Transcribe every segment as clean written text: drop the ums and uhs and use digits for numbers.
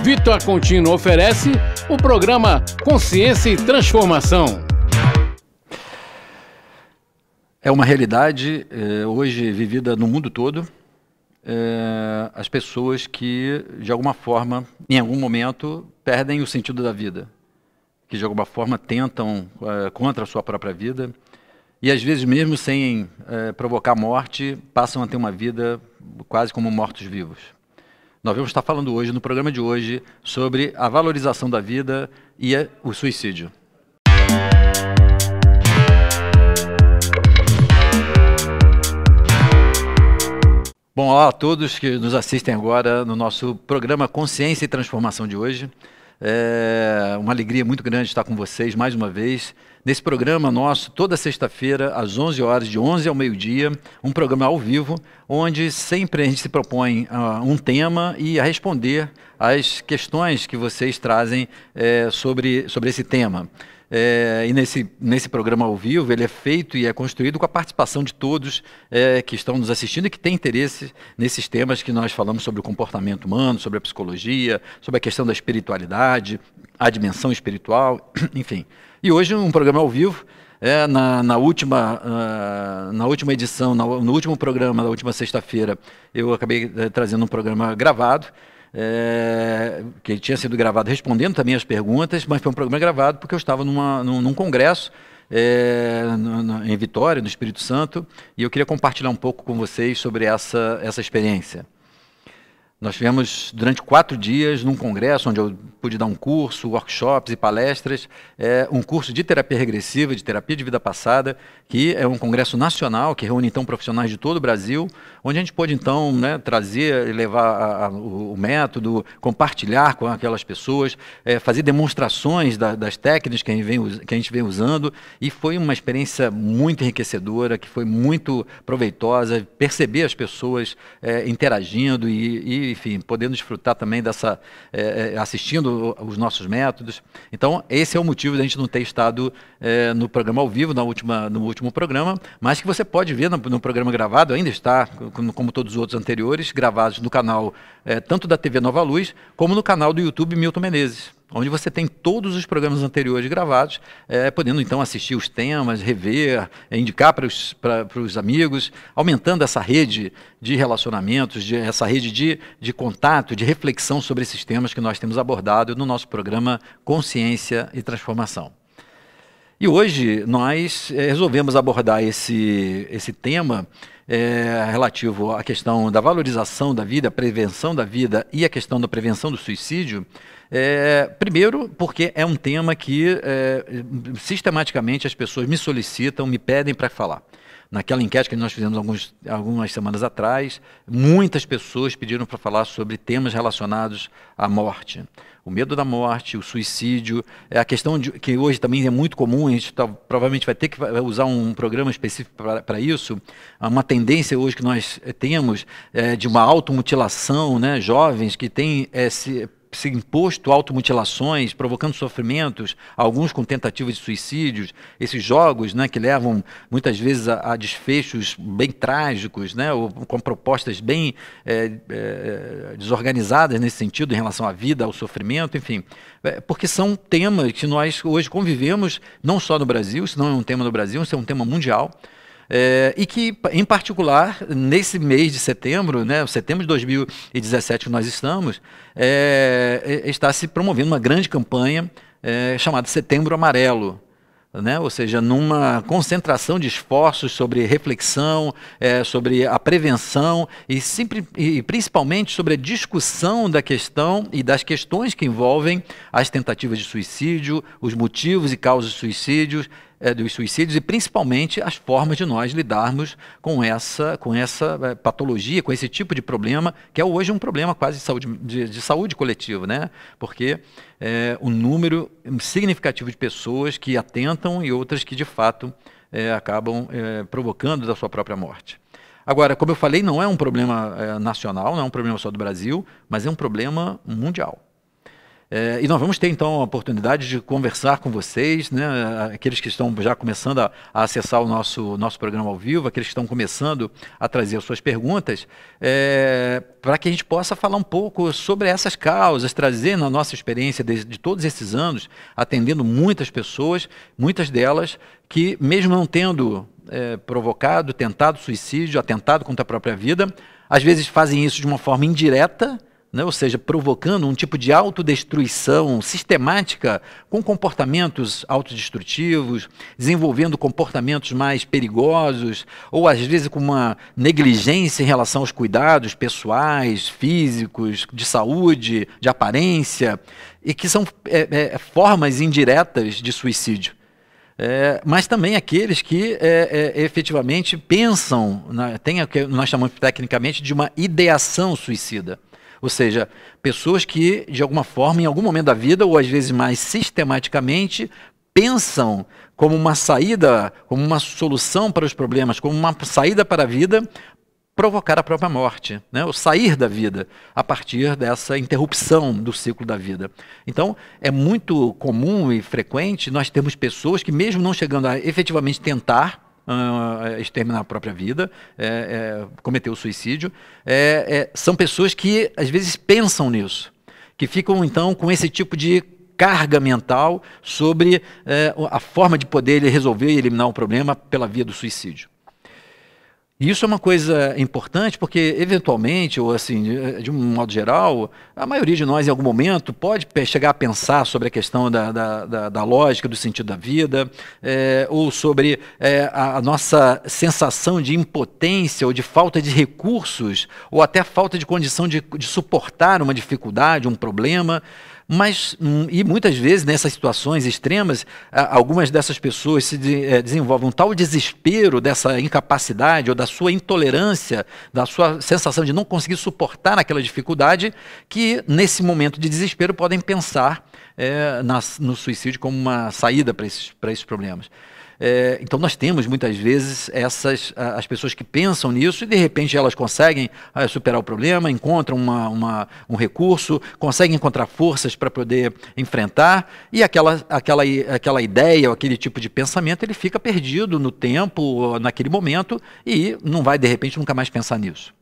Vitor Contino oferece o programa Consciência e Transformação. É uma realidade hoje vivida no mundo todo. As pessoas que, de alguma forma, em algum momento, perdem o sentido da vida. Que, de alguma forma, tentam contra a sua própria vida. E, às vezes, mesmo sem provocar morte, passam a ter uma vida quase como mortos-vivos. Nós vamos estar falando hoje, no programa de hoje, sobre a valorização da vida e o suicídio. Bom, olá a todos que nos assistem agora no nosso programa Consciência e Transformação de hoje. É uma alegria muito grande estar com vocês mais uma vez. Nesse programa nosso, toda sexta-feira, às 11 horas, de 11 ao meio-dia, um programa ao vivo, onde sempre a gente se propõe um tema e a responder às questões que vocês trazem sobre esse tema. E nesse programa ao vivo, ele é feito e é construído com a participação de todos que estão nos assistindo e que têm interesse nesses temas que nós falamos sobre o comportamento humano, sobre a psicologia, sobre a questão da espiritualidade, a dimensão espiritual, enfim. E hoje um programa ao vivo, na última edição, no último programa da última sexta-feira, eu acabei trazendo um programa gravado, que tinha sido gravado respondendo também as perguntas, mas foi um programa gravado porque eu estava num congresso em Vitória, no Espírito Santo, e eu queria compartilhar um pouco com vocês sobre essa experiência. Nós tivemos durante 4 dias num congresso onde eu pude dar um curso, workshops e palestras, um curso de terapia regressiva, de terapia de vida passada, que é um congresso nacional que reúne então profissionais de todo o Brasil, onde a gente pôde então trazer e levar o método, compartilhar com aquelas pessoas, fazer demonstrações das técnicas que a gente vem usando, e foi uma experiência muito enriquecedora, que foi muito proveitosa, perceber as pessoas interagindo e enfim, podendo desfrutar também assistindo os nossos métodos. Então, esse é o motivo de a gente não ter estado no programa ao vivo, no último programa, mas que você pode ver no programa gravado, ainda está, como todos os outros anteriores, gravados no canal tanto da TV Nova Luz, como no canal do YouTube Milton Menezes, onde você tem todos os programas anteriores gravados, podendo então assistir os temas, rever, indicar para os amigos, aumentando essa rede de relacionamentos, essa rede de contato, de reflexão sobre esses temas que nós temos abordado no nosso programa Consciência e Transformação. E hoje nós resolvemos abordar esse tema relativo à questão da valorização da vida, a prevenção da vida e a questão da prevenção do suicídio. Primeiro, porque é um tema que sistematicamente as pessoas me solicitam, me pedem para falar. Naquela enquete que nós fizemos algumas semanas atrás, muitas pessoas pediram para falar sobre temas relacionados à morte. O medo da morte, o suicídio, a questão que hoje também é muito comum, a gente provavelmente vai ter que usar um programa específico para isso, uma tendência hoje que nós temos de uma automutilação, jovens que têm se imposto automutilações, provocando sofrimentos, alguns com tentativas de suicídios, esses jogos que levam muitas vezes a desfechos bem trágicos, ou com propostas bem desorganizadas nesse sentido em relação à vida, ao sofrimento, enfim, porque são temas que nós hoje convivemos, não só no Brasil, isso não é um tema no Brasil, isso é um tema mundial, e que, em particular, nesse mês de setembro, setembro de 2017 que nós estamos, está se promovendo uma grande campanha chamada Setembro Amarelo, ou seja, numa concentração de esforços sobre reflexão, sobre a prevenção e principalmente sobre a discussão da questão e das questões que envolvem as tentativas de suicídio, os motivos e causas de dos suicídios e principalmente as formas de nós lidarmos com essa patologia, com esse tipo de problema, que é hoje um problema quase de saúde coletiva, porque um número significativo de pessoas que atentam e outras que de fato acabam provocando da sua própria morte. Agora, como eu falei, não é um problema nacional, não é um problema só do Brasil, mas é um problema mundial. E nós vamos ter, então, a oportunidade de conversar com vocês, né, aqueles que estão já começando a acessar o nosso programa ao vivo, aqueles que estão começando a trazer as suas perguntas, para que a gente possa falar um pouco sobre essas causas, trazer na nossa experiência de todos esses anos, atendendo muitas pessoas, muitas delas que, mesmo não tendo provocado, tentado suicídio, atentado contra a própria vida, às vezes fazem isso de uma forma indireta, né? Ou seja, provocando um tipo de autodestruição sistemática com comportamentos autodestrutivos, desenvolvendo comportamentos mais perigosos, ou às vezes com uma negligência em relação aos cuidados pessoais, físicos, de saúde, de aparência, e que são formas indiretas de suicídio. Mas também aqueles que efetivamente pensam, tem o que nós chamamos tecnicamente de uma ideação suicida. Ou seja, pessoas que, de alguma forma, em algum momento da vida, ou às vezes mais sistematicamente, pensam como uma saída, como uma solução para os problemas, como uma saída para a vida, provocar a própria morte, né? Ou sair da vida a partir dessa interrupção do ciclo da vida. Então, é muito comum e frequente nós termos pessoas que, mesmo não chegando a efetivamente tentar exterminar a própria vida, cometer o suicídio, são pessoas que às vezes pensam nisso, que ficam então com esse tipo de carga mental sobre a forma de poder resolver e eliminar o problema pela via do suicídio. E isso é uma coisa importante porque, eventualmente, ou assim, de um modo geral, a maioria de nós, em algum momento, pode chegar a pensar sobre a questão da lógica, do sentido da vida, ou sobre a nossa sensação de impotência ou de falta de recursos, ou até falta de condição de suportar uma dificuldade, um problema. Mas, e muitas vezes, nessas situações extremas, algumas dessas pessoas desenvolvem um tal desespero dessa incapacidade ou da sua intolerância, da sua sensação de não conseguir suportar aquela dificuldade, que nesse momento de desespero podem pensar no suicídio como uma saída para esses problemas. Então nós temos muitas vezes as pessoas que pensam nisso e de repente elas conseguem superar o problema, encontram um recurso, conseguem encontrar forças para poder enfrentar, e aquela ideia ou aquele tipo de pensamento ele fica perdido no tempo, naquele momento, e não vai de repente nunca mais pensar nisso.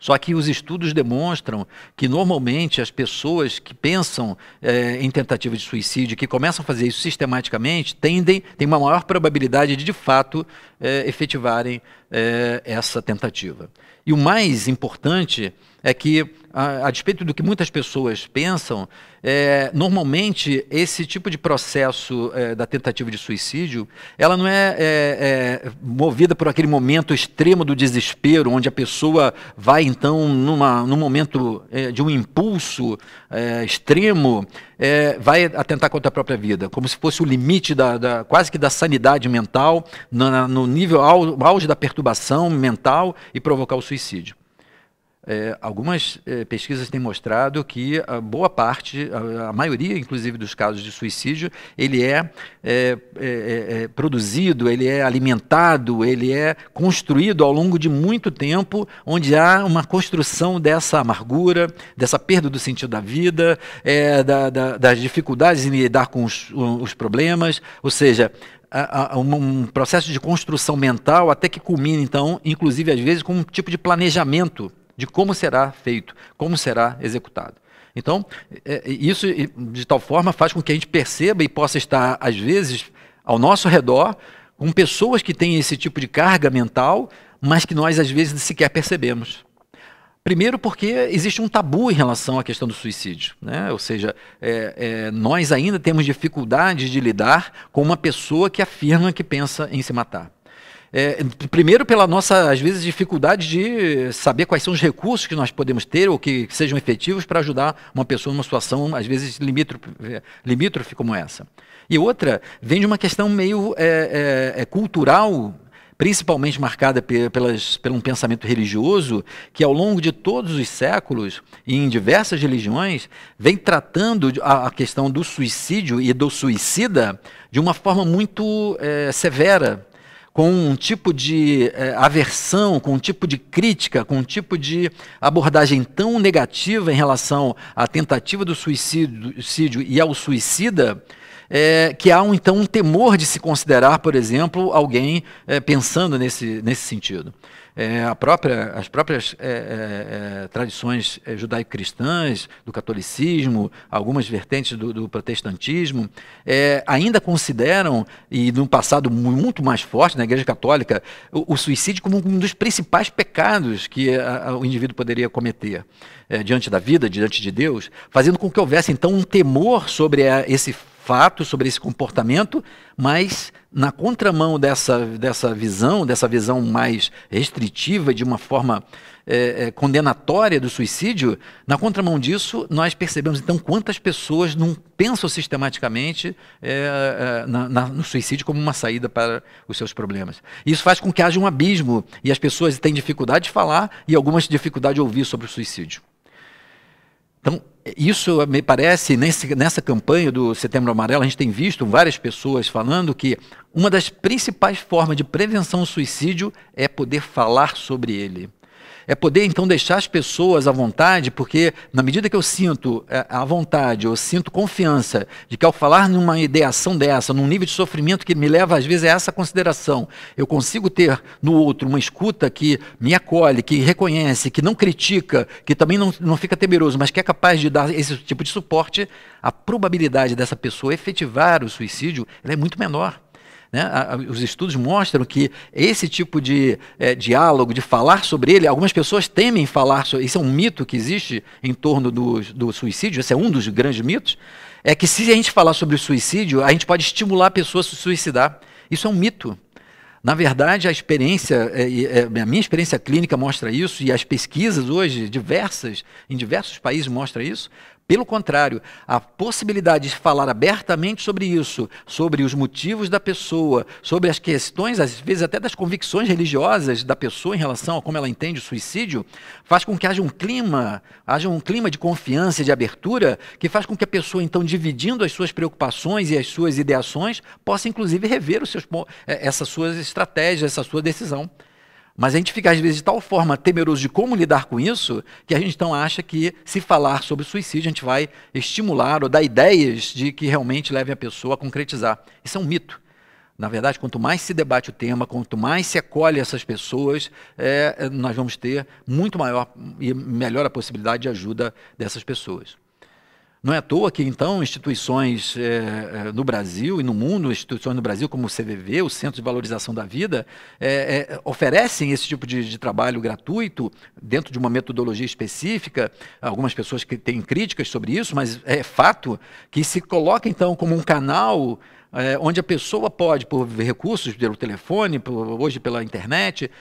Só que os estudos demonstram que, normalmente, as pessoas que pensam em tentativa de suicídio, que começam a fazer isso sistematicamente, têm uma maior probabilidade de fato, efetivarem essa tentativa. E o mais importante é que, a despeito do que muitas pessoas pensam, normalmente esse tipo de processo da tentativa de suicídio, ela não é movida por aquele momento extremo do desespero, onde a pessoa vai então num momento de um impulso extremo, vai atentar contra a própria vida, como se fosse o limite quase que da sanidade mental, no nível auge da perturbação mental, e provocar o suicídio. Algumas pesquisas têm mostrado que a boa parte, a maioria inclusive dos casos de suicídio, ele é produzido, ele é alimentado, ele é construído ao longo de muito tempo, onde há uma construção dessa amargura, dessa perda do sentido da vida, das dificuldades em lidar com os problemas, ou seja, um processo de construção mental até que culmina, então, inclusive às vezes com um tipo de planejamento de como será feito, como será executado. Então, isso de tal forma faz com que a gente perceba e possa estar, às vezes, ao nosso redor, com pessoas que têm esse tipo de carga mental, mas que nós, às vezes, sequer percebemos. Primeiro porque existe um tabu em relação à questão do suicídio, né? Ou seja, nós ainda temos dificuldade de lidar com uma pessoa que afirma que pensa em se matar. Primeiro pela nossa, às vezes, dificuldade de saber quais são os recursos que nós podemos ter ou que sejam efetivos para ajudar uma pessoa numa situação, às vezes, limítrofe como essa. E outra, vem de uma questão meio cultural, principalmente marcada por um pensamento religioso, que ao longo de todos os séculos, e em diversas religiões, vem tratando a questão do suicídio e do suicida de uma forma muito severa, com um tipo de aversão, com um tipo de crítica, com um tipo de abordagem tão negativa em relação à tentativa do suicídio e ao suicida, que há então um temor de se considerar, por exemplo, alguém pensando nesse sentido. As próprias tradições judaico-cristãs, do catolicismo, algumas vertentes do protestantismo, ainda consideram, e num passado muito mais forte na Igreja Católica, o suicídio como um dos principais pecados que o indivíduo poderia cometer diante da vida, diante de Deus, fazendo com que houvesse então um temor sobre esse fato, sobre esse comportamento, mas na contramão dessa visão mais restritiva, de uma forma condenatória do suicídio, na contramão disso, nós percebemos então quantas pessoas não pensam sistematicamente no suicídio como uma saída para os seus problemas. Isso faz com que haja um abismo, e as pessoas têm dificuldade de falar e algumas dificuldade de ouvir sobre o suicídio. Então, isso me parece, nessa campanha do Setembro Amarelo, a gente tem visto várias pessoas falando que uma das principais formas de prevenção ao suicídio é poder falar sobre ele. É poder, então, deixar as pessoas à vontade, porque na medida que eu sinto à vontade, eu sinto confiança de que ao falar numa ideação dessa, num nível de sofrimento que me leva, às vezes, a essa consideração, eu consigo ter no outro uma escuta que me acolhe, que reconhece, que não critica, que também não fica temeroso, mas que é capaz de dar esse tipo de suporte, a probabilidade dessa pessoa efetivar o suicídio ela é muito menor. Né? Os estudos mostram que esse tipo de diálogo, de falar sobre ele, algumas pessoas temem falar sobre isso. É um mito que existe em torno do suicídio, esse é um dos grandes mitos, é que se a gente falar sobre o suicídio, a gente pode estimular a pessoa a se suicidar. Isso é um mito. Na verdade, a minha experiência clínica mostra isso, e as pesquisas hoje, em diversos países mostram isso. Pelo contrário, a possibilidade de falar abertamente sobre isso, sobre os motivos da pessoa, sobre as questões, às vezes até das convicções religiosas da pessoa em relação a como ela entende o suicídio, faz com que haja um clima de confiança, de abertura, que faz com que a pessoa, então, dividindo as suas preocupações e as suas ideações, possa, inclusive, rever essas suas estratégias, essa sua decisão. Mas a gente fica, às vezes, de tal forma temeroso de como lidar com isso, que a gente então acha que, se falar sobre suicídio, a gente vai estimular ou dar ideias de que realmente levem a pessoa a concretizar. Isso é um mito. Na verdade, quanto mais se debate o tema, quanto mais se acolhe essas pessoas, nós vamos ter muito maior e melhor a possibilidade de ajuda dessas pessoas. Não é à toa que, então, instituições no Brasil e no mundo, instituições no Brasil como o CVV, o Centro de Valorização da Vida, oferecem esse tipo de trabalho gratuito, dentro de uma metodologia específica. Algumas pessoas que têm críticas sobre isso, mas é fato que se coloca, então, como um canal onde a pessoa pode, por recursos, pelo telefone, hoje pela internet,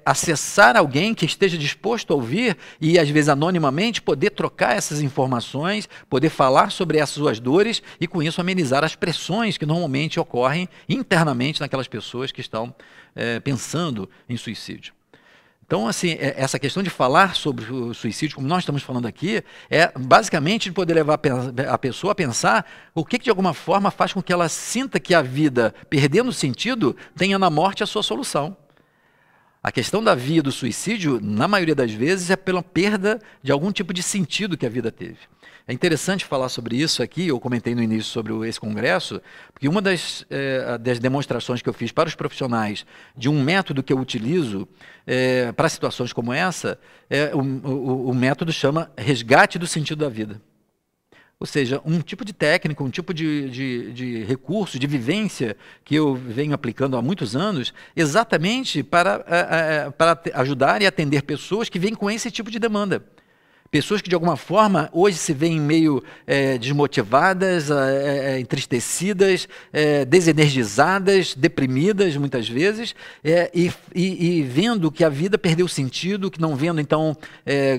acessar alguém que esteja disposto a ouvir e, às vezes, anonimamente, poder trocar essas informações, poder falar sobre essas suas dores e, com isso, amenizar as pressões que normalmente ocorrem internamente naquelas pessoas que estão pensando em suicídio. Então, assim, essa questão de falar sobre o suicídio, como nós estamos falando aqui, é basicamente de poder levar a pessoa a pensar o que de alguma forma faz com que ela sinta que a vida, perdendo sentido, tenha na morte a sua solução. A questão da via do suicídio, na maioria das vezes, é pela perda de algum tipo de sentido que a vida teve. É interessante falar sobre isso aqui, eu comentei no início sobre esse congresso, porque uma das demonstrações que eu fiz para os profissionais de um método que eu utilizo para situações como essa, o método chama resgate do sentido da vida. Ou seja, um tipo de técnica, um tipo de recurso, de vivência que eu venho aplicando há muitos anos, exatamente para ajudar e atender pessoas que vêm com esse tipo de demanda. Pessoas que, de alguma forma, hoje se veem meio desmotivadas, entristecidas, desenergizadas, deprimidas, muitas vezes, e vendo que a vida perdeu sentido, que não vendo, então,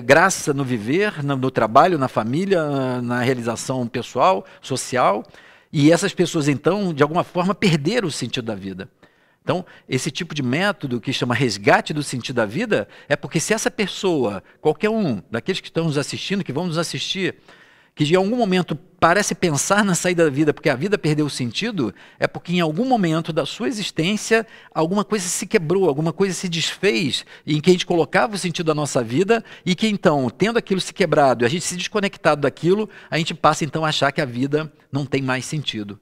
graça no viver, no trabalho, na família, na realização pessoal, social. E essas pessoas, então, de alguma forma, perderam o sentido da vida. Então, esse tipo de método que chama resgate do sentido da vida é porque se essa pessoa, qualquer um daqueles que estão nos assistindo, que vão nos assistir, que de algum momento parece pensar na saída da vida porque a vida perdeu o sentido, é porque em algum momento da sua existência alguma coisa se quebrou, alguma coisa se desfez em que a gente colocava o sentido da nossa vida e que então, tendo aquilo se quebrado e a gente se desconectado daquilo, a gente passa então a achar que a vida não tem mais sentido.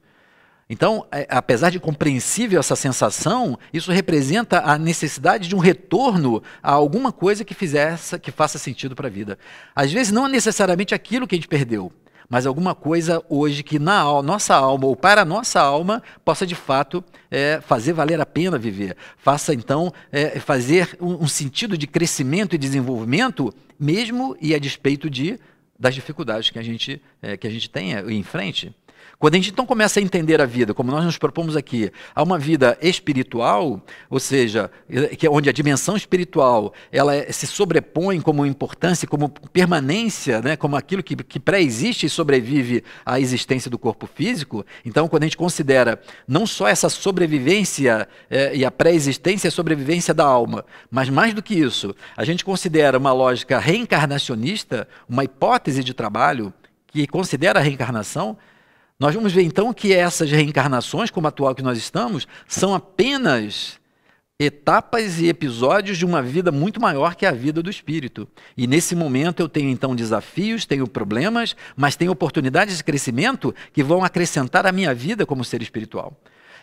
Então, apesar de compreensível essa sensação, isso representa a necessidade de um retorno a alguma coisa que faça sentido para a vida. Às vezes não é necessariamente aquilo que a gente perdeu, mas alguma coisa hoje que na nossa alma ou para a nossa alma possa de fato fazer valer a pena viver. Faça então fazer um sentido de crescimento e desenvolvimento, mesmo e a despeito das dificuldades que a gente tem em frente. Quando a gente então começa a entender a vida, como nós nos propomos aqui, a uma vida espiritual, ou seja, onde a dimensão espiritual ela se sobrepõe como importância, como permanência, né, como aquilo que pré-existe e sobrevive à existência do corpo físico, então quando a gente considera não só essa sobrevivência e a pré-existência e a sobrevivência da alma, mas mais do que isso, a gente considera uma lógica reencarnacionista, uma hipótese de trabalho que considera a reencarnação, nós vamos ver então que essas reencarnações, como a atual que nós estamos, são apenas etapas e episódios de uma vida muito maior que a vida do espírito. E nesse momento eu tenho então desafios, tenho problemas, mas tenho oportunidades de crescimento que vão acrescentar à minha vida como ser espiritual.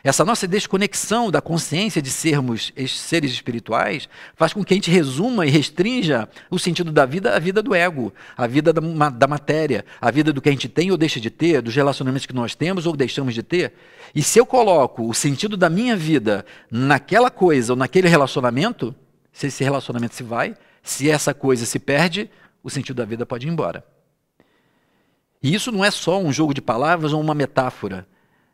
Essa nossa desconexão da consciência de sermos seres espirituais faz com que a gente resuma e restrinja o sentido da vida à vida do ego, à vida da matéria, à vida do que a gente tem ou deixa de ter, dos relacionamentos que nós temos ou deixamos de ter. E se eu coloco o sentido da minha vida naquela coisa ou naquele relacionamento, se esse relacionamento se vai, se essa coisa se perde, o sentido da vida pode ir embora. E isso não é só um jogo de palavras ou uma metáfora.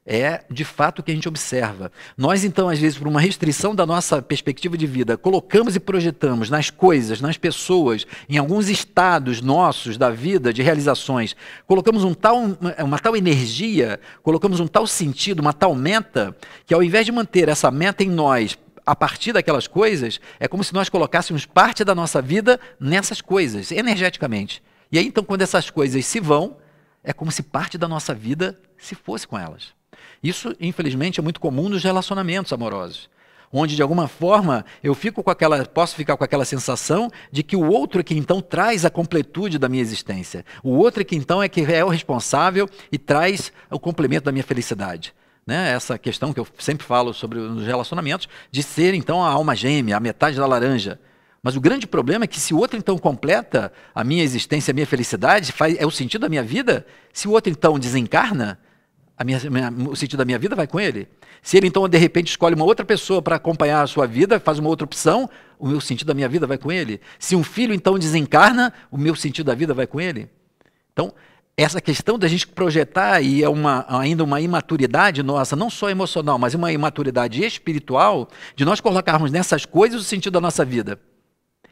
É, de fato, o que a gente observa. Nós, então, às vezes, por uma restrição da nossa perspectiva de vida, colocamos e projetamos nas coisas, nas pessoas, em alguns estados nossos da vida, de realizações, colocamos uma tal energia, colocamos um tal sentido, uma tal meta, que ao invés de manter essa meta em nós, a partir daquelas coisas, é como se nós colocássemos parte da nossa vida nessas coisas, energeticamente. E aí, então, quando essas coisas se vão, é como se parte da nossa vida se fosse com elas. Isso, infelizmente, é muito comum nos relacionamentos amorosos, onde, de alguma forma, posso ficar com aquela sensação de que o outro é que, então, traz a completude da minha existência. O outro é que, então, é o responsável e traz o complemento da minha felicidade. Né? Essa questão que eu sempre falo sobre os relacionamentos, de ser, então, a alma gêmea, a metade da laranja. Mas o grande problema é que se o outro, então, completa a minha existência, a minha felicidade, é o sentido da minha vida, se o outro, então, desencarna, o sentido da minha vida vai com ele. Se ele, então, de repente, escolhe uma outra pessoa para acompanhar a sua vida, faz uma outra opção, o meu sentido da minha vida vai com ele. Se um filho, então, desencarna, o meu sentido da vida vai com ele. Então, essa questão da gente projetar, e é ainda uma imaturidade nossa, não só emocional, mas uma imaturidade espiritual, de nós colocarmos nessas coisas o sentido da nossa vida.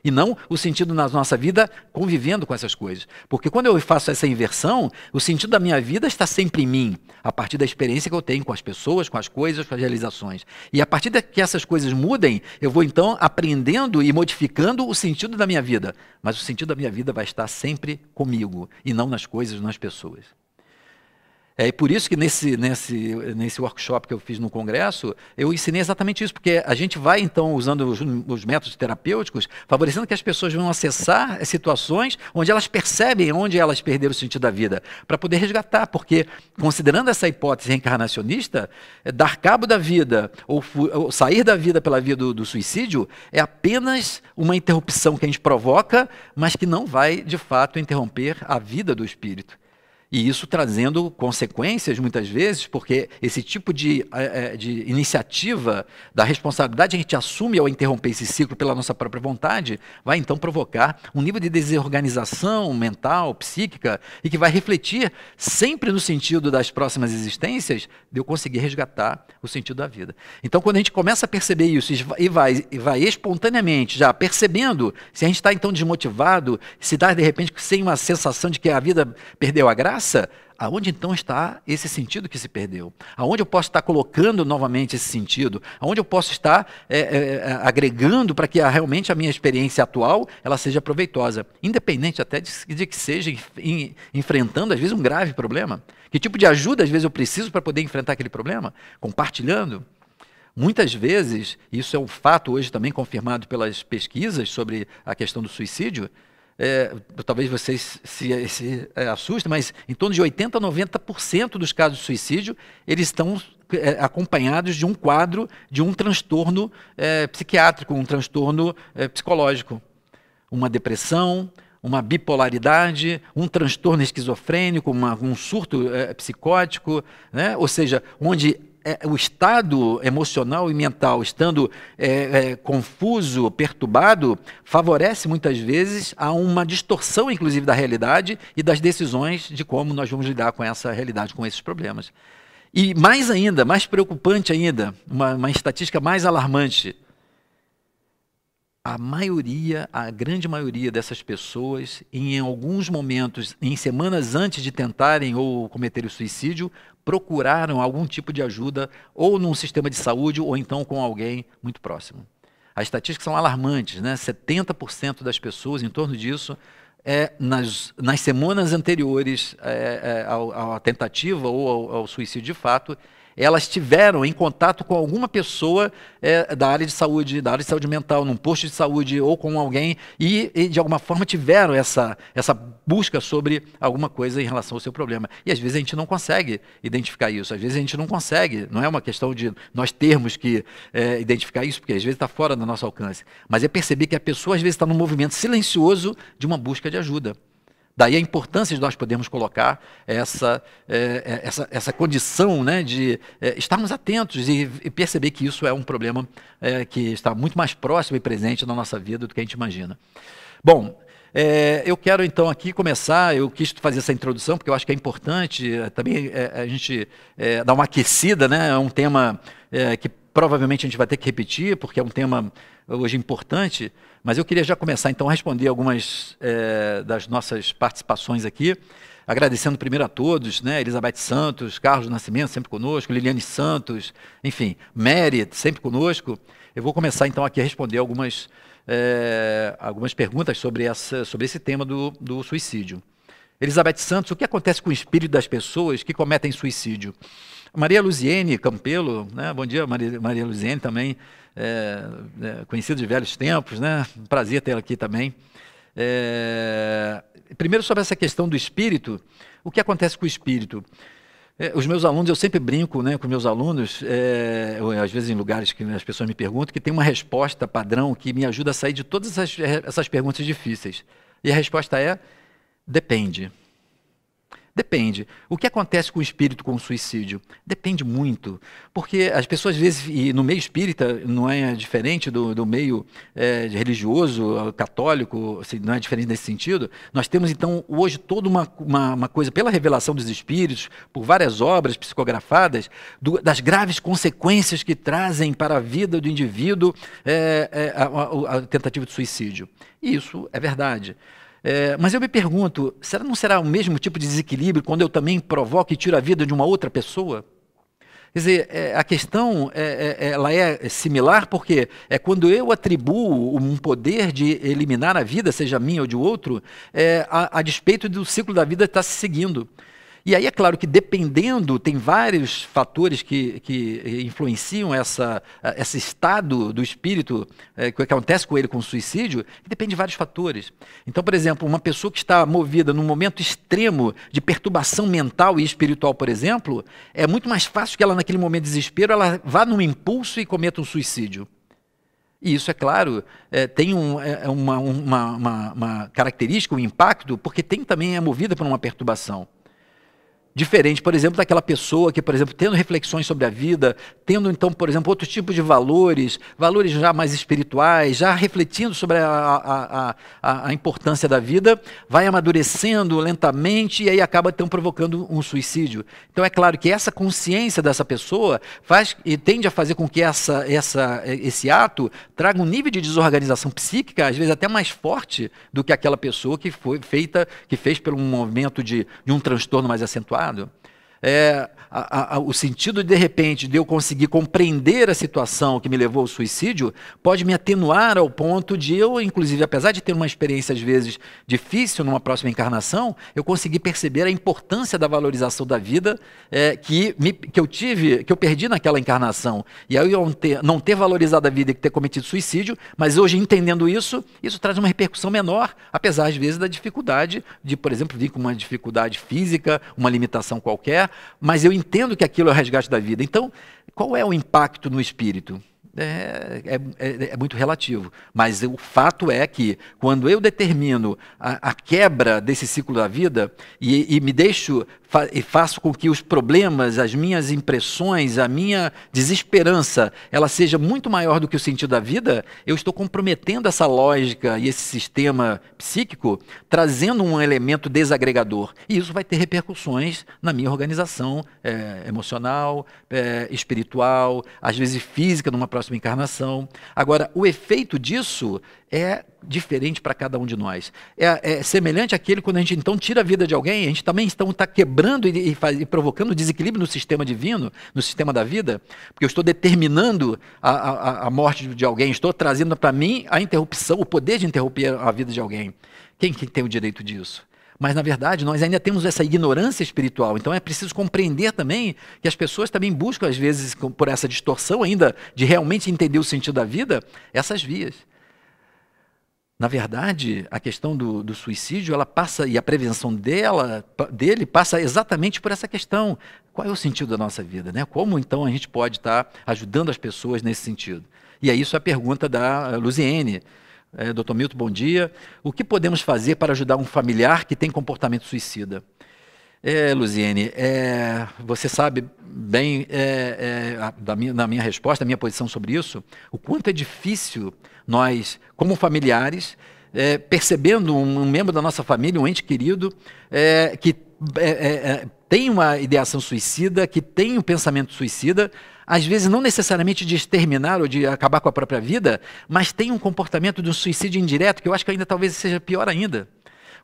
E não o sentido na nossa vida convivendo com essas coisas. Porque quando eu faço essa inversão, o sentido da minha vida está sempre em mim, a partir da experiência que eu tenho com as pessoas, com as coisas, com as realizações. E a partir de que essas coisas mudem, eu vou então aprendendo e modificando o sentido da minha vida. Mas o sentido da minha vida vai estar sempre comigo, e não nas coisas, nas pessoas. É por isso que nesse workshop que eu fiz no congresso, eu ensinei exatamente isso, porque a gente vai, então, usando os métodos terapêuticos, favorecendo que as pessoas vão acessar situações onde elas percebem onde elas perderam o sentido da vida, para poder resgatar, porque, considerando essa hipótese reencarnacionista, dar cabo da vida, ou sair da vida pela via do suicídio, é apenas uma interrupção que a gente provoca, mas que não vai, de fato, interromper a vida do espírito. E isso trazendo consequências, muitas vezes, porque esse tipo de iniciativa da responsabilidade que a gente assume ao interromper esse ciclo pela nossa própria vontade, vai então provocar um nível de desorganização mental, psíquica, e que vai refletir sempre no sentido das próximas existências de eu conseguir resgatar o sentido da vida. Então, quando a gente começa a perceber isso e vai espontaneamente já percebendo, se a gente está então desmotivado, se está de repente sem uma sensação de que a vida perdeu a graça, essa, aonde então está esse sentido que se perdeu? Aonde eu posso estar colocando novamente esse sentido? Aonde eu posso estar agregando para que realmente a minha experiência atual ela seja proveitosa? Independente até de que seja enfrentando, às vezes, um grave problema. Que tipo de ajuda, às vezes, eu preciso para poder enfrentar aquele problema? Compartilhando. Muitas vezes, isso é um fato hoje também confirmado pelas pesquisas sobre a questão do suicídio, talvez vocês se assustem, mas em torno de 80% a 90% dos casos de suicídio, eles estão acompanhados de um quadro, de um transtorno psiquiátrico, um transtorno psicológico. Uma depressão, uma bipolaridade, um transtorno esquizofrênico, um surto psicótico, né? Ou seja, onde o estado emocional e mental estando confuso, perturbado, favorece muitas vezes a uma distorção, inclusive, da realidade e das decisões de como nós vamos lidar com essa realidade, com esses problemas. E mais ainda, mais preocupante ainda, uma estatística mais alarmante, a grande maioria dessas pessoas, em alguns momentos, em semanas antes de tentarem ou cometer o suicídio, procuraram algum tipo de ajuda, ou num sistema de saúde, ou então com alguém muito próximo. As estatísticas são alarmantes, né? 70% das pessoas, em torno disso, nas semanas anteriores à tentativa ou ao suicídio de fato, elas estiveram em contato com alguma pessoa da área de saúde mental, num posto de saúde ou com alguém e de alguma forma tiveram essa busca sobre alguma coisa em relação ao seu problema. E às vezes a gente não consegue identificar isso, às vezes a gente não consegue, não é uma questão de nós termos que identificar isso, porque às vezes está fora do nosso alcance, mas é perceber que a pessoa às vezes está num movimento silencioso de uma busca de ajuda. Daí a importância de nós podermos colocar essa condição, né, de estarmos atentos e perceber que isso é um problema que está muito mais próximo e presente na nossa vida do que a gente imagina. Bom, eu quero então aqui começar, eu quis fazer essa introdução porque eu acho que é importante também a gente dar uma aquecida, né, é um tema que provavelmente a gente vai ter que repetir, porque é um tema hoje importante, mas eu queria já começar então a responder algumas das nossas participações aqui, agradecendo primeiro a todos, né, Elizabeth Santos, Carlos Nascimento, sempre conosco, Liliane Santos, enfim, Mary, sempre conosco. Eu vou começar então aqui a responder algumas perguntas sobre esse tema do suicídio. Elizabeth Santos, o que acontece com o espírito das pessoas que cometem suicídio? Maria Luziene Campelo, né? Bom dia, Maria Luziene também, conhecida de velhos tempos, né? Um prazer tê-la aqui também. Primeiro sobre essa questão do espírito, o que acontece com o espírito? Os meus alunos, eu sempre brinco, né, com meus alunos, às vezes em lugares que as pessoas me perguntam, que tem uma resposta padrão que me ajuda a sair de todas essas perguntas difíceis. E a resposta é, depende. Depende. O que acontece com o espírito com o suicídio? Depende muito, porque as pessoas às vezes, e no meio espírita não é diferente do meio religioso, católico, assim, não é diferente nesse sentido, nós temos então hoje toda uma coisa, pela revelação dos espíritos, por várias obras psicografadas, das graves consequências que trazem para a vida do indivíduo a tentativa de suicídio. E isso é verdade. Mas eu me pergunto, não será o mesmo tipo de desequilíbrio quando eu também provoco e tiro a vida de uma outra pessoa? Quer dizer, a questão ela é similar porque é quando eu atribuo um poder de eliminar a vida, seja minha ou de outro, a despeito do ciclo da vida estar se seguindo. E aí é claro que dependendo, tem vários fatores que influenciam esse estado do espírito, que acontece com ele com o suicídio, que depende de vários fatores. Então, por exemplo, uma pessoa que está movida num momento extremo de perturbação mental e espiritual, por exemplo, é muito mais fácil que ela, naquele momento de desespero, ela vá num impulso e cometa um suicídio. E isso, é claro, tem uma característica, um impacto, porque também é movida por uma perturbação. Diferente, por exemplo, daquela pessoa que, por exemplo, tendo reflexões sobre a vida, tendo então, por exemplo, outros tipos de valores já mais espirituais, já refletindo sobre a importância da vida, vai amadurecendo lentamente e aí acaba então provocando um suicídio. Então é claro que essa consciência dessa pessoa faz e tende a fazer com que esse ato traga um nível de desorganização psíquica, às vezes até mais forte do que aquela pessoa que fez por um movimento de um transtorno mais acentuado. O sentido de repente de eu conseguir compreender a situação que me levou ao suicídio pode me atenuar ao ponto de eu, inclusive, apesar de ter uma experiência às vezes difícil numa próxima encarnação, eu conseguir perceber a importância da valorização da vida que eu perdi naquela encarnação. E aí eu não ter valorizado a vida e ter cometido suicídio, mas hoje entendendo isso traz uma repercussão menor, apesar às vezes da dificuldade de, por exemplo, vir com uma dificuldade física, uma limitação qualquer, mas eu entendo que aquilo é o resgate da vida. Então, qual é o impacto no espírito? É muito relativo, mas o fato é que quando eu determino a quebra desse ciclo da vida e me deixo e faço com que os problemas, as minhas impressões, a minha desesperança, ela seja muito maior do que o sentido da vida, eu estou comprometendo essa lógica e esse sistema psíquico, trazendo um elemento desagregador. E isso vai ter repercussões na minha organização emocional, espiritual, às vezes física, numa próxima encarnação. Agora, o efeito disso é diferente para cada um de nós. É semelhante àquele quando a gente então tira a vida de alguém, a gente também está quebrando e provocando desequilíbrio no sistema divino, no sistema da vida, porque eu estou determinando a morte de alguém, estou trazendo para mim a interrupção, o poder de interromper a vida de alguém. Quem tem o direito disso? Mas, na verdade, nós ainda temos essa ignorância espiritual. Então, é preciso compreender também que as pessoas também buscam, às vezes, por essa distorção ainda, de realmente entender o sentido da vida, essas vias. Na verdade, a questão do suicídio, ela passa, e a prevenção dele passa exatamente por essa questão. Qual é o sentido da nossa vida, né? Como, então, a gente pode estar ajudando as pessoas nesse sentido? E é isso a pergunta da Luziene. Dr. Milton, bom dia. O que podemos fazer para ajudar um familiar que tem comportamento suicida? Luziene, você sabe bem da minha resposta, da minha posição sobre isso, o quanto é difícil nós, como familiares, percebendo um membro da nossa família, um ente querido, que tem uma ideação suicida, que tem um pensamento suicida, às vezes não necessariamente de exterminar ou de acabar com a própria vida, mas tem um comportamento de um suicídio indireto, que eu acho que ainda talvez seja pior ainda.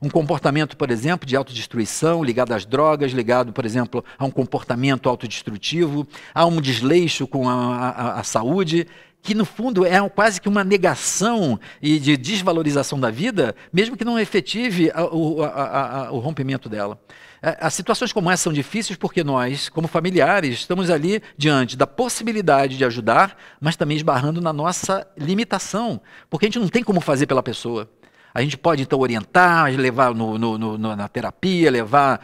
Um comportamento, por exemplo, de autodestruição, ligado às drogas, ligado, por exemplo, a um comportamento autodestrutivo, a um desleixo com a saúde, que no fundo é quase que uma negação e de desvalorização da vida, mesmo que não efetive o rompimento dela. As situações como essa são difíceis porque nós, como familiares, estamos ali diante da possibilidade de ajudar, mas também esbarrando na nossa limitação, porque a gente não tem como fazer pela pessoa. A gente pode, então, orientar, levar na terapia, levar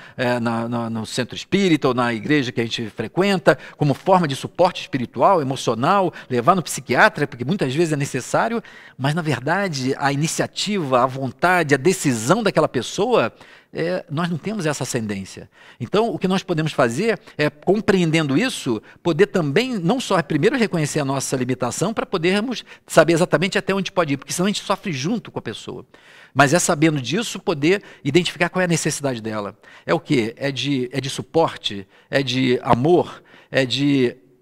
no centro espírita ou na igreja que a gente frequenta, como forma de suporte espiritual, emocional, levar no psiquiatra, porque muitas vezes é necessário, mas, na verdade, a iniciativa, a vontade, a decisão daquela pessoa, nós não temos essa ascendência. Então, o que nós podemos fazer é, compreendendo isso, poder também, não só primeiro reconhecer a nossa limitação, para podermos saber exatamente até onde pode ir, porque senão a gente sofre junto com a pessoa. Mas sabendo disso, poder identificar qual é a necessidade dela. É o quê? É de suporte, é de amor,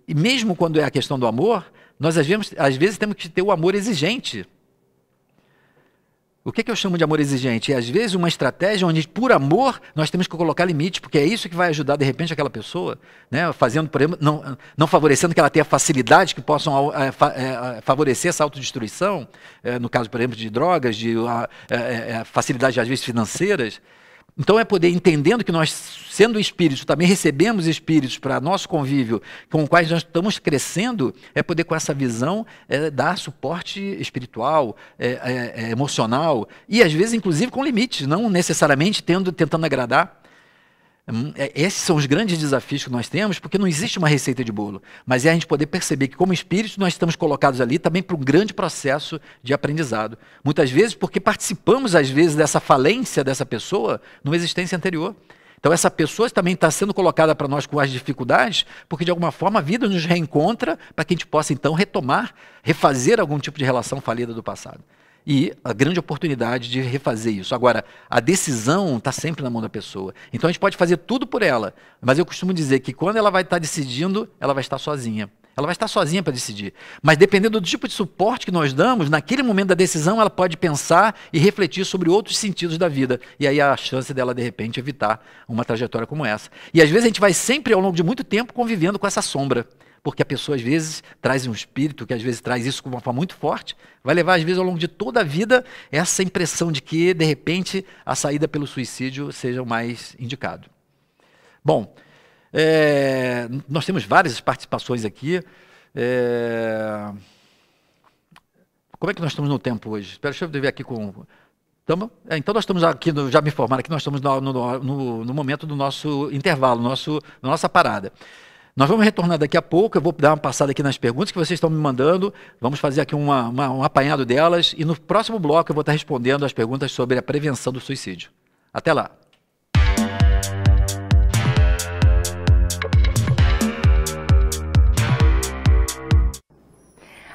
E mesmo quando é a questão do amor, nós às vezes temos que ter o amor exigente. O que eu chamo de amor exigente? É, às vezes, uma estratégia onde, por amor, nós temos que colocar limite, porque é isso que vai ajudar, de repente, aquela pessoa, né? Fazendo, por exemplo, não favorecendo que ela tenha facilidades que possam favorecer essa autodestruição, no caso, por exemplo, de drogas, de facilidades, às vezes, financeiras. Então, é poder, entendendo que nós, sendo espíritos, também recebemos espíritos para nosso convívio, com os quais nós estamos crescendo, é poder, com essa visão, dar suporte espiritual, emocional, e às vezes, inclusive, com limites, não necessariamente tentando agradar. Esses são os grandes desafios que nós temos, porque não existe uma receita de bolo, mas é a gente poder perceber que, como espíritos, nós estamos colocados ali também para um grande processo de aprendizado. Muitas vezes porque participamos, às vezes, dessa falência dessa pessoa numa existência anterior. Então essa pessoa também está sendo colocada para nós com as dificuldades, porque de alguma forma a vida nos reencontra para que a gente possa então retomar, refazer algum tipo de relação falida do passado. E a grande oportunidade de refazer isso. Agora, a decisão está sempre na mão da pessoa. Então a gente pode fazer tudo por ela, mas eu costumo dizer que quando ela vai estar decidindo, ela vai estar sozinha. Ela vai estar sozinha para decidir. Mas dependendo do tipo de suporte que nós damos, naquele momento da decisão, ela pode pensar e refletir sobre outros sentidos da vida. E aí a chance dela, de repente, evitar uma trajetória como essa. E às vezes a gente vai sempre, ao longo de muito tempo, convivendo com essa sombra. Porque a pessoa, às vezes, traz um espírito que, às vezes, traz isso com uma forma muito forte, vai levar, às vezes, ao longo de toda a vida, essa impressão de que, de repente, a saída pelo suicídio seja o mais indicado. Bom, nós temos várias participações aqui. Como é que nós estamos no tempo hoje? Espera, deixa eu ver aqui com... Então nós estamos aqui, já me informaram que nós estamos no momento do nosso intervalo, da nossa parada. Nós vamos retornar daqui a pouco, eu vou dar uma passada aqui nas perguntas que vocês estão me mandando, vamos fazer aqui um apanhado delas, e no próximo bloco eu vou estar respondendo as perguntas sobre a prevenção do suicídio. Até lá!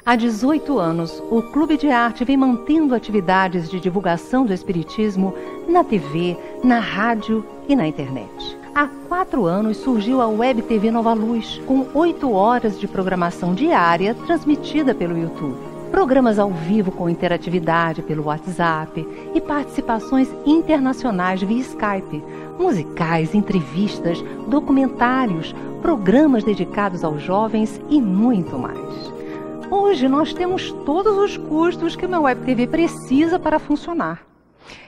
Há 18 anos, o Clube de Arte vem mantendo atividades de divulgação do Espiritismo na TV, na rádio e na internet. Há 4 anos surgiu a Web TV Nova Luz, com 8 horas de programação diária transmitida pelo YouTube. Programas ao vivo com interatividade pelo WhatsApp e participações internacionais via Skype, musicais, entrevistas, documentários, programas dedicados aos jovens e muito mais. Hoje nós temos todos os custos que uma Web TV precisa para funcionar.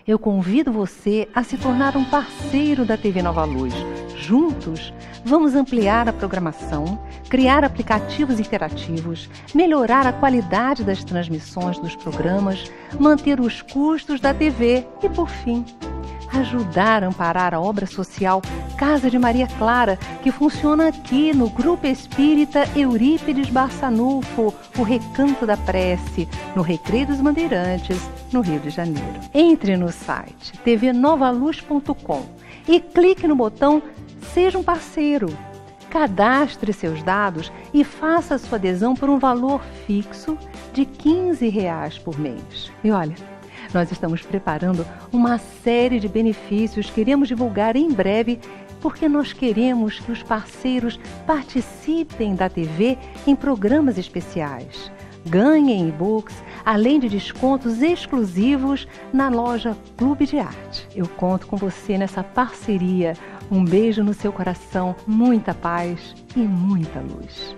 Eu convido você a se tornar um parceiro da TV Nova Luz. Juntos, vamos ampliar a programação, criar aplicativos interativos, melhorar a qualidade das transmissões dos programas, manter os custos da TV e, por fim, ajudar a amparar a obra social Casa de Maria Clara, que funciona aqui no Grupo Espírita Eurípides Barçanufo, o Recanto da Prece, no Recreio dos Bandeirantes, no Rio de Janeiro. Entre no site tvnovaluz.com e clique no botão Seja um Parceiro. Cadastre seus dados e faça sua adesão por um valor fixo de R$ 15 por mês. E olha, nós estamos preparando uma série de benefícios que iremos divulgar em breve, porque nós queremos que os parceiros participem da TV em programas especiais, ganhem e-books, além de descontos exclusivos na loja Clube de Arte. Eu conto com você nessa parceria. Um beijo no seu coração, muita paz e muita luz.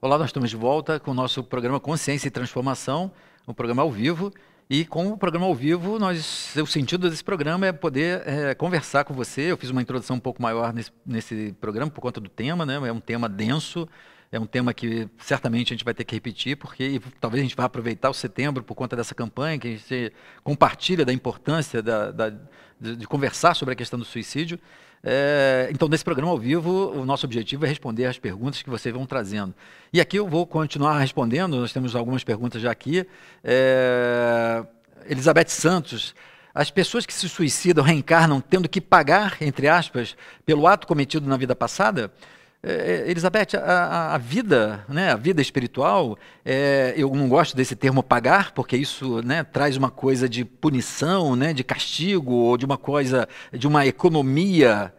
Olá, nós estamos de volta com o nosso programa Consciência e Transformação, um programa ao vivo. E com o programa ao vivo, o sentido desse programa é poder conversar com você. Eu fiz uma introdução um pouco maior nesse programa por conta do tema, né? É um tema denso, é um tema que certamente a gente vai ter que repetir, porque talvez a gente vá aproveitar o setembro por conta dessa campanha, que a gente compartilha da importância de conversar sobre a questão do suicídio. Então, nesse programa ao vivo, o nosso objetivo é responder às perguntas que vocês vão trazendo. E aqui eu vou continuar respondendo, nós temos algumas perguntas já aqui. Elizabeth Santos, as pessoas que se suicidam reencarnam tendo que pagar, entre aspas, pelo ato cometido na vida passada? Elizabeth, a vida, né, a vida espiritual, eu não gosto desse termo pagar, porque isso, né, traz uma coisa de punição, né, de castigo, ou de uma coisa, de uma economia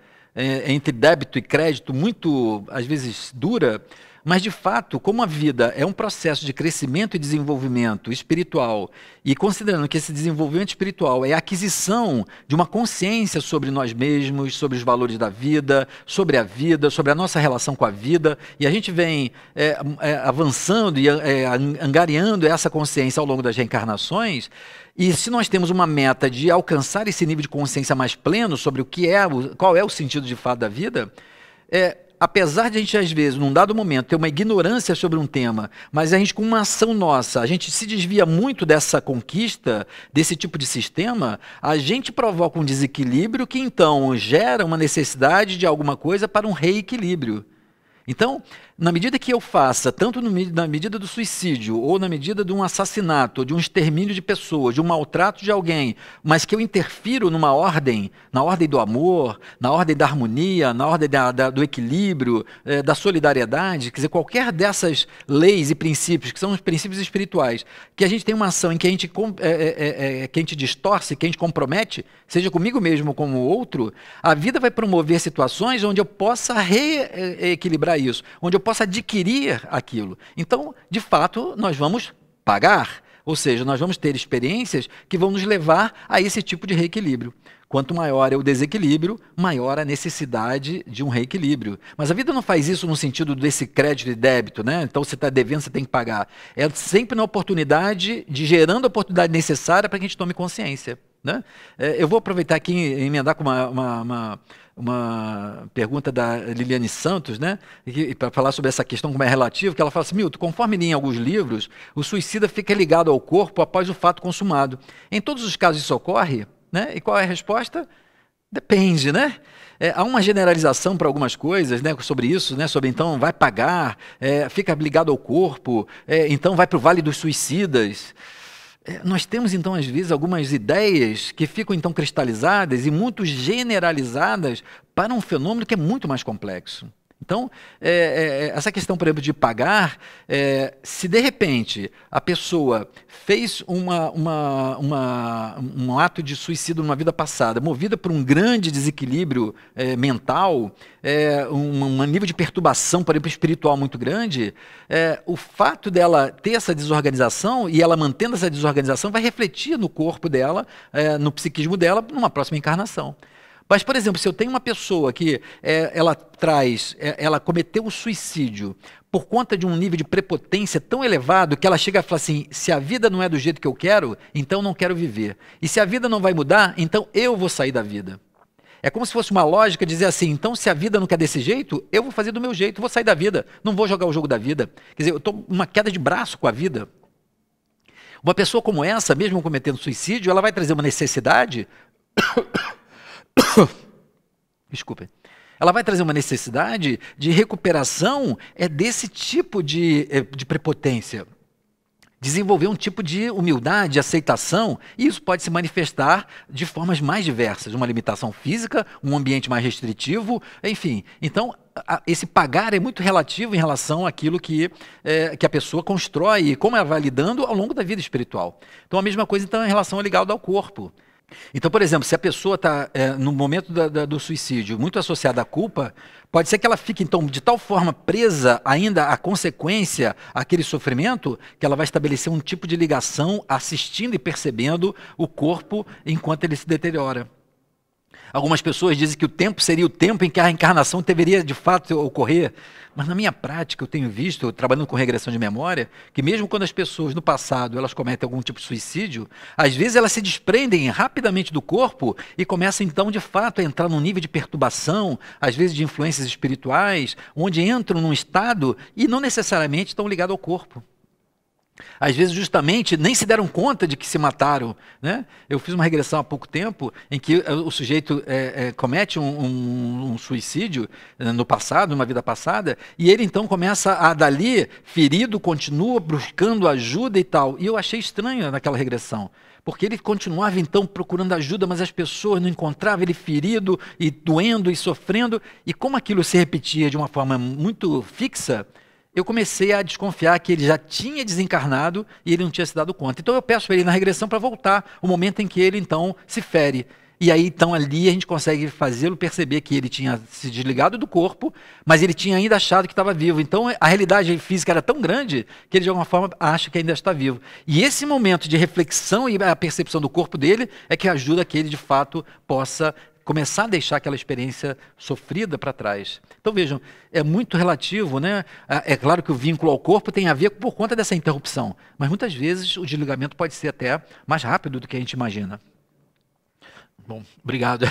entre débito e crédito muito, às vezes, dura. Mas, de fato, como a vida é um processo de crescimento e desenvolvimento espiritual, e considerando que esse desenvolvimento espiritual é a aquisição de uma consciência sobre nós mesmos, sobre os valores da vida, sobre a nossa relação com a vida, e a gente vem avançando e angariando essa consciência ao longo das reencarnações, e se nós temos uma meta de alcançar esse nível de consciência mais pleno sobre qual é o sentido de fato da vida, apesar de a gente, às vezes, num dado momento, ter uma ignorância sobre um tema, mas a gente, com uma ação nossa, a gente se desvia muito dessa conquista, desse tipo de sistema, a gente provoca um desequilíbrio que, então, gera uma necessidade de alguma coisa para um reequilíbrio. Então, na medida que eu faça, tanto na medida do suicídio, ou na medida de um assassinato, ou de um extermínio de pessoas, de um maltrato de alguém, mas que eu interfiro numa ordem, na ordem do amor, na ordem da harmonia, na ordem do equilíbrio, da solidariedade, quer dizer, qualquer dessas leis e princípios, que são os princípios espirituais, que a gente tem uma ação em que a gente, que a gente distorce, que a gente compromete, seja comigo mesmo ou com o outro, a vida vai promover situações onde eu possa reequilibrar isso, onde eu possa adquirir aquilo. Então, de fato, nós vamos pagar, ou seja, nós vamos ter experiências que vão nos levar a esse tipo de reequilíbrio. Quanto maior é o desequilíbrio, maior a necessidade de um reequilíbrio. Mas a vida não faz isso no sentido desse crédito e débito, né? Então, você está devendo, você tem que pagar. É sempre na oportunidade, gerando a oportunidade necessária para que a gente tome consciência, né? Eu vou aproveitar aqui e emendar com uma pergunta da Liliane Santos, né, para falar sobre essa questão como é relativo, que ela fala assim: Milton, conforme li em alguns livros, o suicida fica ligado ao corpo após o fato consumado. Em todos os casos isso ocorre, né? E qual é a resposta? Depende, né? Há uma generalização para algumas coisas, né, sobre isso, né, sobre então vai pagar, fica ligado ao corpo, então vai para o Vale dos Suicidas. Nós temos, então, às vezes, algumas ideias que ficam, então, cristalizadas e muito generalizadas para um fenômeno que é muito mais complexo. Então, essa questão, por exemplo, de pagar, se de repente a pessoa fez um ato de suicídio numa vida passada, movida por um grande desequilíbrio mental, um nível de perturbação, por exemplo, espiritual muito grande, o fato dela ter essa desorganização e ela mantendo essa desorganização vai refletir no corpo dela, no psiquismo dela, numa próxima encarnação. Mas, por exemplo, se eu tenho uma pessoa que ela cometeu o suicídio por conta de um nível de prepotência tão elevado que ela chega a falar assim: se a vida não é do jeito que eu quero, então não quero viver. E se a vida não vai mudar, então eu vou sair da vida. É como se fosse uma lógica dizer assim: então se a vida não quer desse jeito, eu vou fazer do meu jeito, vou sair da vida, não vou jogar o jogo da vida. Quer dizer, eu estou uma queda de braço com a vida. Uma pessoa como essa, mesmo cometendo suicídio, ela vai trazer uma necessidade... Desculpem. Ela vai trazer uma necessidade de recuperação desse tipo de prepotência. Desenvolver um tipo de humildade, aceitação, e isso pode se manifestar de formas mais diversas. Uma limitação física, um ambiente mais restritivo, enfim. Então, esse pagar é muito relativo em relação àquilo que a pessoa constrói e como ela vai lidando ao longo da vida espiritual. Então, a mesma coisa então, em relação ao ligado ao corpo. Então, por exemplo, se a pessoa está no momento do suicídio muito associada à culpa, pode ser que ela fique então de tal forma presa ainda à consequência, àquele sofrimento, que ela vai estabelecer um tipo de ligação assistindo e percebendo o corpo enquanto ele se deteriora. Algumas pessoas dizem que o tempo seria o tempo em que a reencarnação deveria de fato ocorrer. Mas na minha prática eu tenho visto, trabalhando com regressão de memória, que mesmo quando as pessoas no passado elas cometem algum tipo de suicídio, às vezes elas se desprendem rapidamente do corpo e começam então de fato a entrar num nível de perturbação, às vezes de influências espirituais, onde entram num estado e não necessariamente estão ligados ao corpo. Às vezes, justamente, nem se deram conta de que se mataram, né? Eu fiz uma regressão há pouco tempo em que o sujeito comete um suicídio no passado, numa vida passada, e ele então começa a, dali, ferido, continua buscando ajuda e tal. E eu achei estranho naquela regressão, porque ele continuava então procurando ajuda, mas as pessoas não encontravam, ele ferido e doendo e sofrendo. E como aquilo se repetia de uma forma muito fixa, eu comecei a desconfiar que ele já tinha desencarnado e ele não tinha se dado conta. Então eu peço para ele na regressão para voltar o momento em que ele então se fere. E aí então ali a gente consegue fazê-lo perceber que ele tinha se desligado do corpo, mas ele tinha ainda achado que estava vivo. Então a realidade física era tão grande que ele de alguma forma acha que ainda está vivo. E esse momento de reflexão e a percepção do corpo dele é que ajuda que ele de fato possa começar a deixar aquela experiência sofrida para trás. Então vejam, é muito relativo, né? É claro que o vínculo ao corpo tem a ver por conta dessa interrupção, mas muitas vezes o desligamento pode ser até mais rápido do que a gente imagina. Bom, obrigado.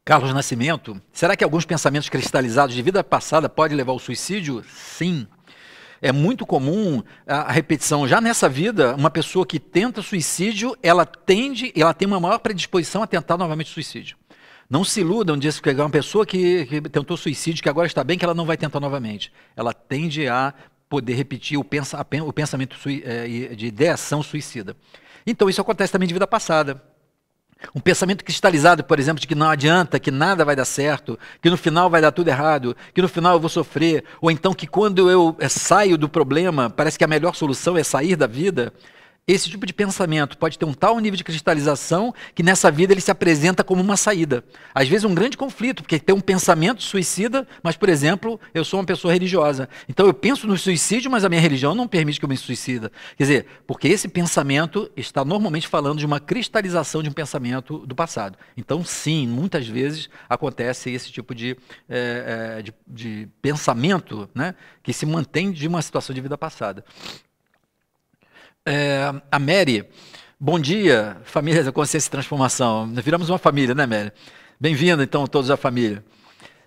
Carlos Nascimento, será que alguns pensamentos cristalizados de vida passada podem levar ao suicídio? Sim. É muito comum a repetição. Já nessa vida, uma pessoa que tenta suicídio, ela tem uma maior predisposição a tentar novamente suicídio. Não se iludam disso, porque é uma pessoa que tentou suicídio, que agora está bem, que ela não vai tentar novamente. Ela tende a poder repetir o pensamento de ideação suicida. Então, isso acontece também de vida passada. Um pensamento cristalizado, por exemplo, de que não adianta, que nada vai dar certo, que no final vai dar tudo errado, que no final eu vou sofrer, ou então que quando eu saio do problema, parece que a melhor solução é sair da vida. Esse tipo de pensamento pode ter um tal nível de cristalização que nessa vida ele se apresenta como uma saída. Às vezes um grande conflito, porque tem um pensamento suicida, mas, por exemplo, eu sou uma pessoa religiosa. Então eu penso no suicídio, mas a minha religião não permite que eu me suicida. Quer dizer, porque esse pensamento está normalmente falando de uma cristalização de um pensamento do passado. Então, sim, muitas vezes acontece esse tipo de pensamento, né, que se mantém de uma situação de vida passada. A Mary, bom dia, família da Consciência e Transformação. Viramos uma família, né, Mary? Bem-vinda, então, todos à família.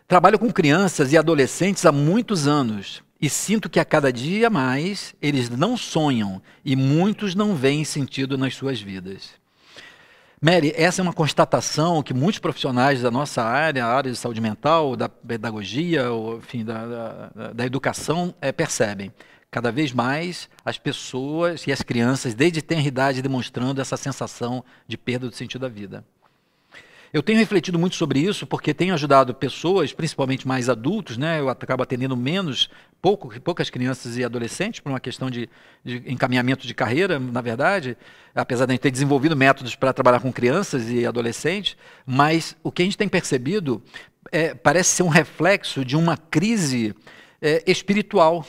Trabalho com crianças e adolescentes há muitos anos e sinto que a cada dia mais eles não sonham e muitos não veem sentido nas suas vidas. Mary, essa é uma constatação que muitos profissionais da nossa área, a área de saúde mental, da pedagogia, ou, enfim, da educação, percebem. Cada vez mais as pessoas e as crianças, desde tenra idade, demonstrando essa sensação de perda do sentido da vida. Eu tenho refletido muito sobre isso porque tenho ajudado pessoas, principalmente mais adultos, né? Eu acabo atendendo poucas crianças e adolescentes por uma questão de encaminhamento de carreira, na verdade, apesar de a gente ter desenvolvido métodos para trabalhar com crianças e adolescentes, mas o que a gente tem percebido parece ser um reflexo de uma crise espiritual.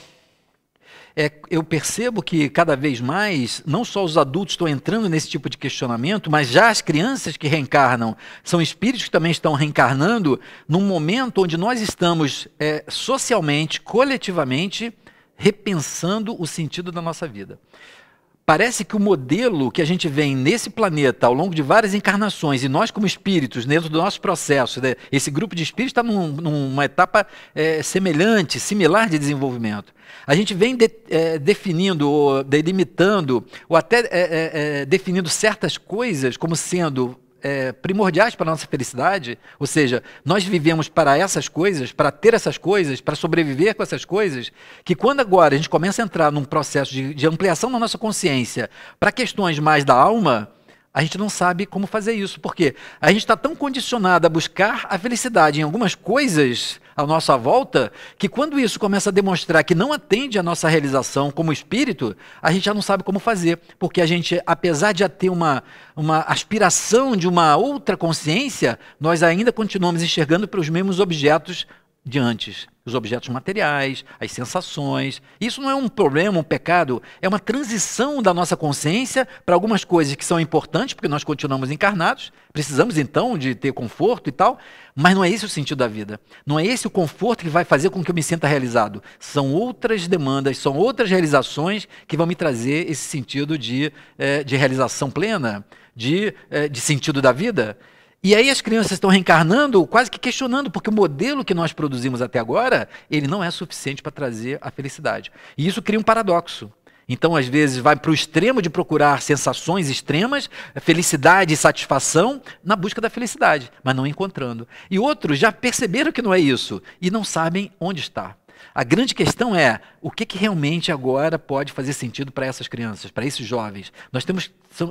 Eu percebo que cada vez mais, não só os adultos estão entrando nesse tipo de questionamento, mas já as crianças que reencarnam, são espíritos que também estão reencarnando num momento onde nós estamos socialmente, coletivamente, repensando o sentido da nossa vida. Parece que o modelo que a gente vem nesse planeta ao longo de várias encarnações, e nós como espíritos, dentro do nosso processo, né, esse grupo de espíritos está numa etapa similar de desenvolvimento. A gente vem definindo, ou delimitando, ou até definindo certas coisas como sendo primordiais para a nossa felicidade, ou seja, nós vivemos para essas coisas, para ter essas coisas, para sobreviver com essas coisas, que quando agora a gente começa a entrar num processo de ampliação da nossa consciência para questões mais da alma, a gente não sabe como fazer isso, porque a gente está tão condicionado a buscar a felicidade em algumas coisas à nossa volta, que quando isso começa a demonstrar que não atende à nossa realização como espírito, a gente já não sabe como fazer, porque a gente, apesar de já ter uma aspiração de uma outra consciência, nós ainda continuamos enxergando para os mesmos objetos de antes, os objetos materiais, as sensações. Isso não é um problema, um pecado, é uma transição da nossa consciência para algumas coisas que são importantes, porque nós continuamos encarnados, precisamos então de ter conforto e tal, mas não é esse o sentido da vida. Não é esse o conforto que vai fazer com que eu me sinta realizado. São outras demandas, são outras realizações que vão me trazer esse sentido de realização plena, de sentido da vida. E aí as crianças estão reencarnando, quase que questionando, porque o modelo que nós produzimos até agora, ele não é suficiente para trazer a felicidade. E isso cria um paradoxo. Então, às vezes, vai para o extremo de procurar sensações extremas, felicidade e satisfação, na busca da felicidade, mas não encontrando. E outros já perceberam que não é isso e não sabem onde está. A grande questão é, o que realmente agora pode fazer sentido para essas crianças, para esses jovens? Nós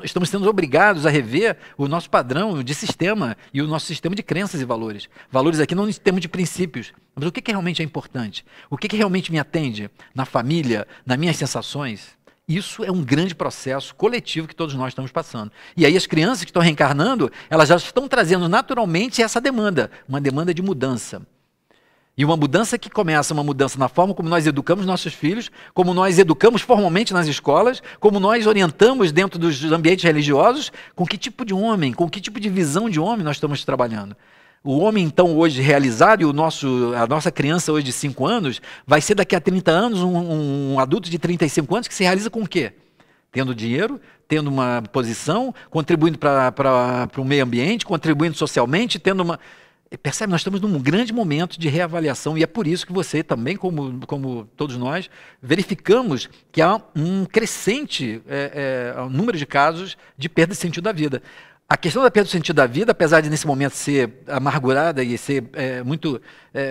estamos sendo obrigados a rever o nosso padrão de sistema e o nosso sistema de crenças e valores. Valores aqui não em termos de princípios, mas o que realmente é importante? O que realmente me atende na família, nas minhas sensações? Isso é um grande processo coletivo que todos nós estamos passando. E aí as crianças que estão reencarnando, elas já estão trazendo naturalmente essa demanda, uma demanda de mudança. E uma mudança que começa, uma mudança na forma como nós educamos nossos filhos, como nós educamos formalmente nas escolas, como nós orientamos dentro dos ambientes religiosos, com que tipo de homem, com que tipo de visão de homem nós estamos trabalhando. O homem, então, hoje realizado, e a nossa criança hoje de 5 anos, vai ser daqui a 30 anos um adulto de 35 anos que se realiza com o quê? Tendo dinheiro, tendo uma posição, contribuindo para o meio ambiente, contribuindo socialmente, tendo uma... Percebe? Nós estamos num grande momento de reavaliação e é por isso que você também, como todos nós, verificamos que há um crescente número de casos de perda de sentido da vida. A questão da perda do sentido da vida, apesar de nesse momento ser amargurada e ser muito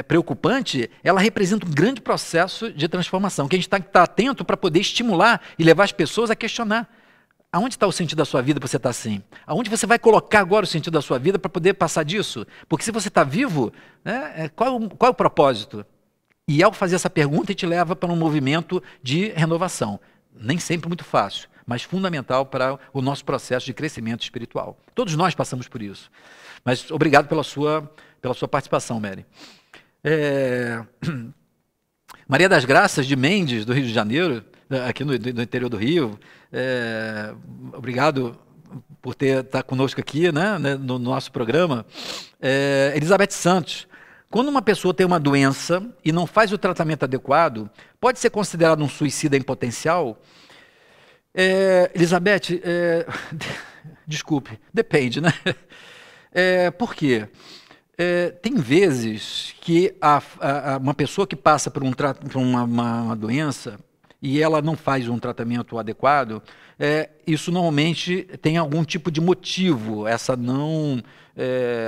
preocupante, ela representa um grande processo de transformação, que a gente tem que estar atento para poder estimular e levar as pessoas a questionar. Aonde está o sentido da sua vida para você estar assim? Aonde você vai colocar agora o sentido da sua vida para poder passar disso? Porque se você está vivo, né, qual é o propósito? E ao fazer essa pergunta, ele te leva para um movimento de renovação. Nem sempre muito fácil, mas fundamental para o nosso processo de crescimento espiritual. Todos nós passamos por isso. Mas obrigado pela sua participação, Mary. Maria das Graças de Mendes, do Rio de Janeiro, aqui no interior do Rio. Obrigado por estar conosco aqui, né, no nosso programa. Elizabeth Santos. Quando uma pessoa tem uma doença e não faz o tratamento adequado, pode ser considerado um suicida em potencial? Elizabeth, desculpe, depende, né? Por quê? Tem vezes que uma pessoa que passa por uma doença e ela não faz um tratamento adequado, isso normalmente tem algum tipo de motivo, essa não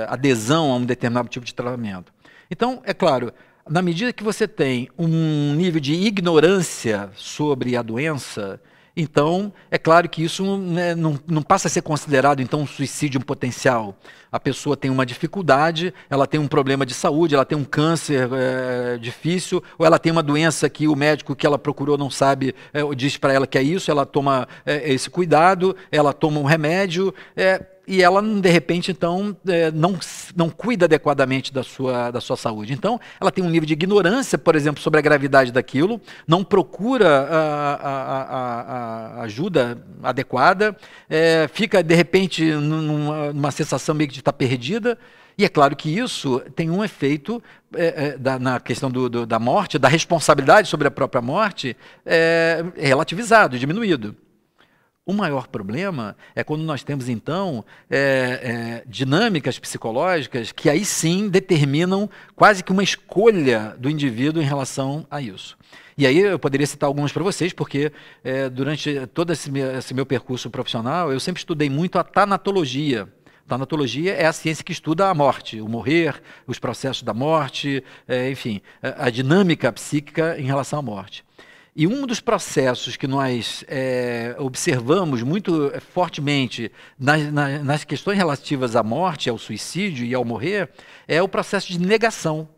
adesão a um determinado tipo de tratamento. Então, é claro, na medida que você tem um nível de ignorância sobre a doença, então, é claro que isso, né, não passa a ser considerado, então, um suicídio potencial. A pessoa tem uma dificuldade, ela tem um problema de saúde, ela tem um câncer difícil, ou ela tem uma doença que o médico que ela procurou não sabe, diz para ela que é isso, ela toma esse cuidado, ela toma um remédio, e ela, de repente, então, não cuida adequadamente da sua saúde. Então, ela tem um nível de ignorância, por exemplo, sobre a gravidade daquilo, não procura a ajuda adequada, fica, de repente, numa sensação meio que de estar perdida, e é claro que isso tem um efeito na questão da morte, da responsabilidade sobre a própria morte, relativizado, diminuído. O maior problema é quando nós temos, então, dinâmicas psicológicas que aí sim determinam quase que uma escolha do indivíduo em relação a isso. E aí eu poderia citar alguns para vocês, porque durante todo esse meu percurso profissional, eu sempre estudei muito a tanatologia. Tanatologia é a ciência que estuda a morte, o morrer, os processos da morte, enfim, a dinâmica psíquica em relação à morte. E um dos processos que nós observamos muito fortemente nas questões relativas à morte, ao suicídio e ao morrer, é o processo de negação.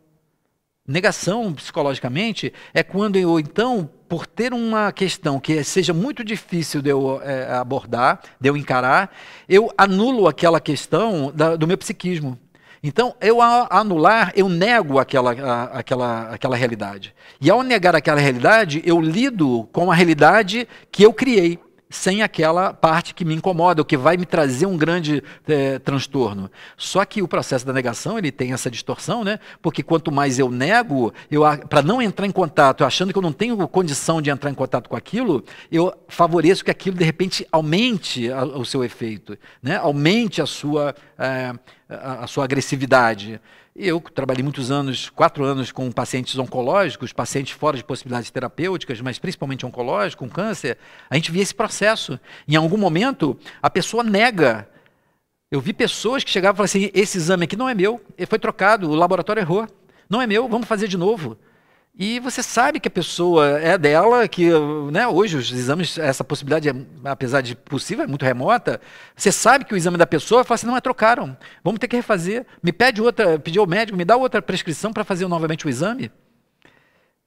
Negação, psicologicamente, é quando eu, então, por ter uma questão que seja muito difícil de eu abordar, de eu encarar, eu anulo aquela questão do meu psiquismo. Então, eu anular, eu nego aquela realidade. E ao negar aquela realidade, eu lido com a realidade que eu criei, sem aquela parte que me incomoda, o que vai me trazer um grande transtorno. Só que o processo da negação, ele tem essa distorção, né? Porque quanto mais eu nego, para não entrar em contato, achando que eu não tenho condição de entrar em contato com aquilo, eu favoreço que aquilo, de repente, aumente o seu efeito, né? Aumente a sua agressividade. Eu trabalhei muitos anos, 4 anos, com pacientes oncológicos, pacientes fora de possibilidades terapêuticas, mas principalmente oncológicos, com câncer. A gente via esse processo. Em algum momento, a pessoa nega. Eu vi pessoas que chegavam e falavam assim, esse exame aqui não é meu, ele foi trocado, o laboratório errou. Não é meu, vamos fazer de novo. E você sabe que a pessoa é dela, que, né, hoje os exames, essa possibilidade, apesar de possível, é muito remota. Você sabe que o exame da pessoa, fala assim, não, trocaram, vamos ter que refazer. Me pede outra, pediu ao médico, me dá outra prescrição para fazer novamente o exame.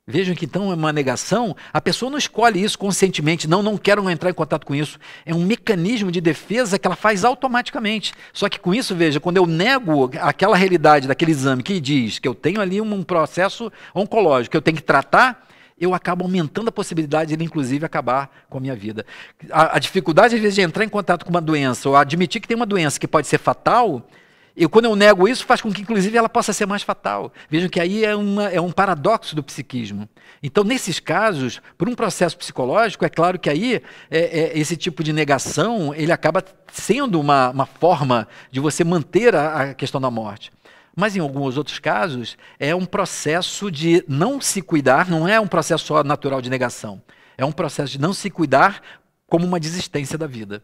Vejam que então é uma negação, a pessoa não escolhe isso conscientemente, não quero entrar em contato com isso. É um mecanismo de defesa que ela faz automaticamente. Só que com isso, veja, quando eu nego aquela realidade daquele exame que diz que eu tenho ali um processo oncológico que eu tenho que tratar, eu acabo aumentando a possibilidade de ele, inclusive, acabar com a minha vida. A dificuldade, às vezes, de entrar em contato com uma doença, ou admitir que tem uma doença que pode ser fatal, quando eu nego isso, faz com que, inclusive, ela possa ser mais fatal. Vejam que aí é um paradoxo do psiquismo. Então, nesses casos, por um processo psicológico, é claro que aí esse tipo de negação, ele acaba sendo uma forma de você manter a questão da morte. Mas, em alguns outros casos, é um processo de não se cuidar, não é um processo só natural de negação. É um processo de não se cuidar como uma desistência da vida.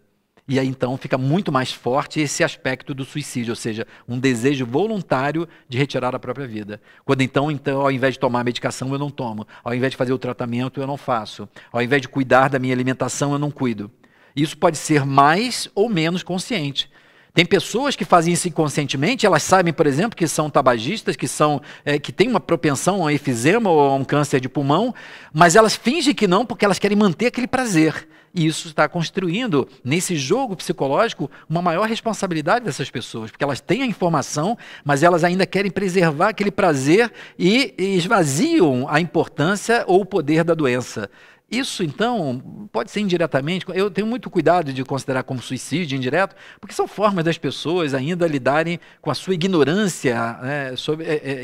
E aí então fica muito mais forte esse aspecto do suicídio, ou seja, um desejo voluntário de retirar a própria vida. Quando então, ao invés de tomar a medicação, eu não tomo. Ao invés de fazer o tratamento, eu não faço. Ao invés de cuidar da minha alimentação, eu não cuido. Isso pode ser mais ou menos consciente. Tem pessoas que fazem isso inconscientemente, elas sabem, por exemplo, que são tabagistas, que têm uma propensão a efizema ou a um câncer de pulmão, mas elas fingem que não porque elas querem manter aquele prazer. E isso está construindo, nesse jogo psicológico, uma maior responsabilidade dessas pessoas, porque elas têm a informação, mas elas ainda querem preservar aquele prazer e esvaziam a importância ou o poder da doença. Isso, então, pode ser indiretamente. Eu tenho muito cuidado de considerar como suicídio indireto, porque são formas das pessoas ainda lidarem com a sua ignorância, né,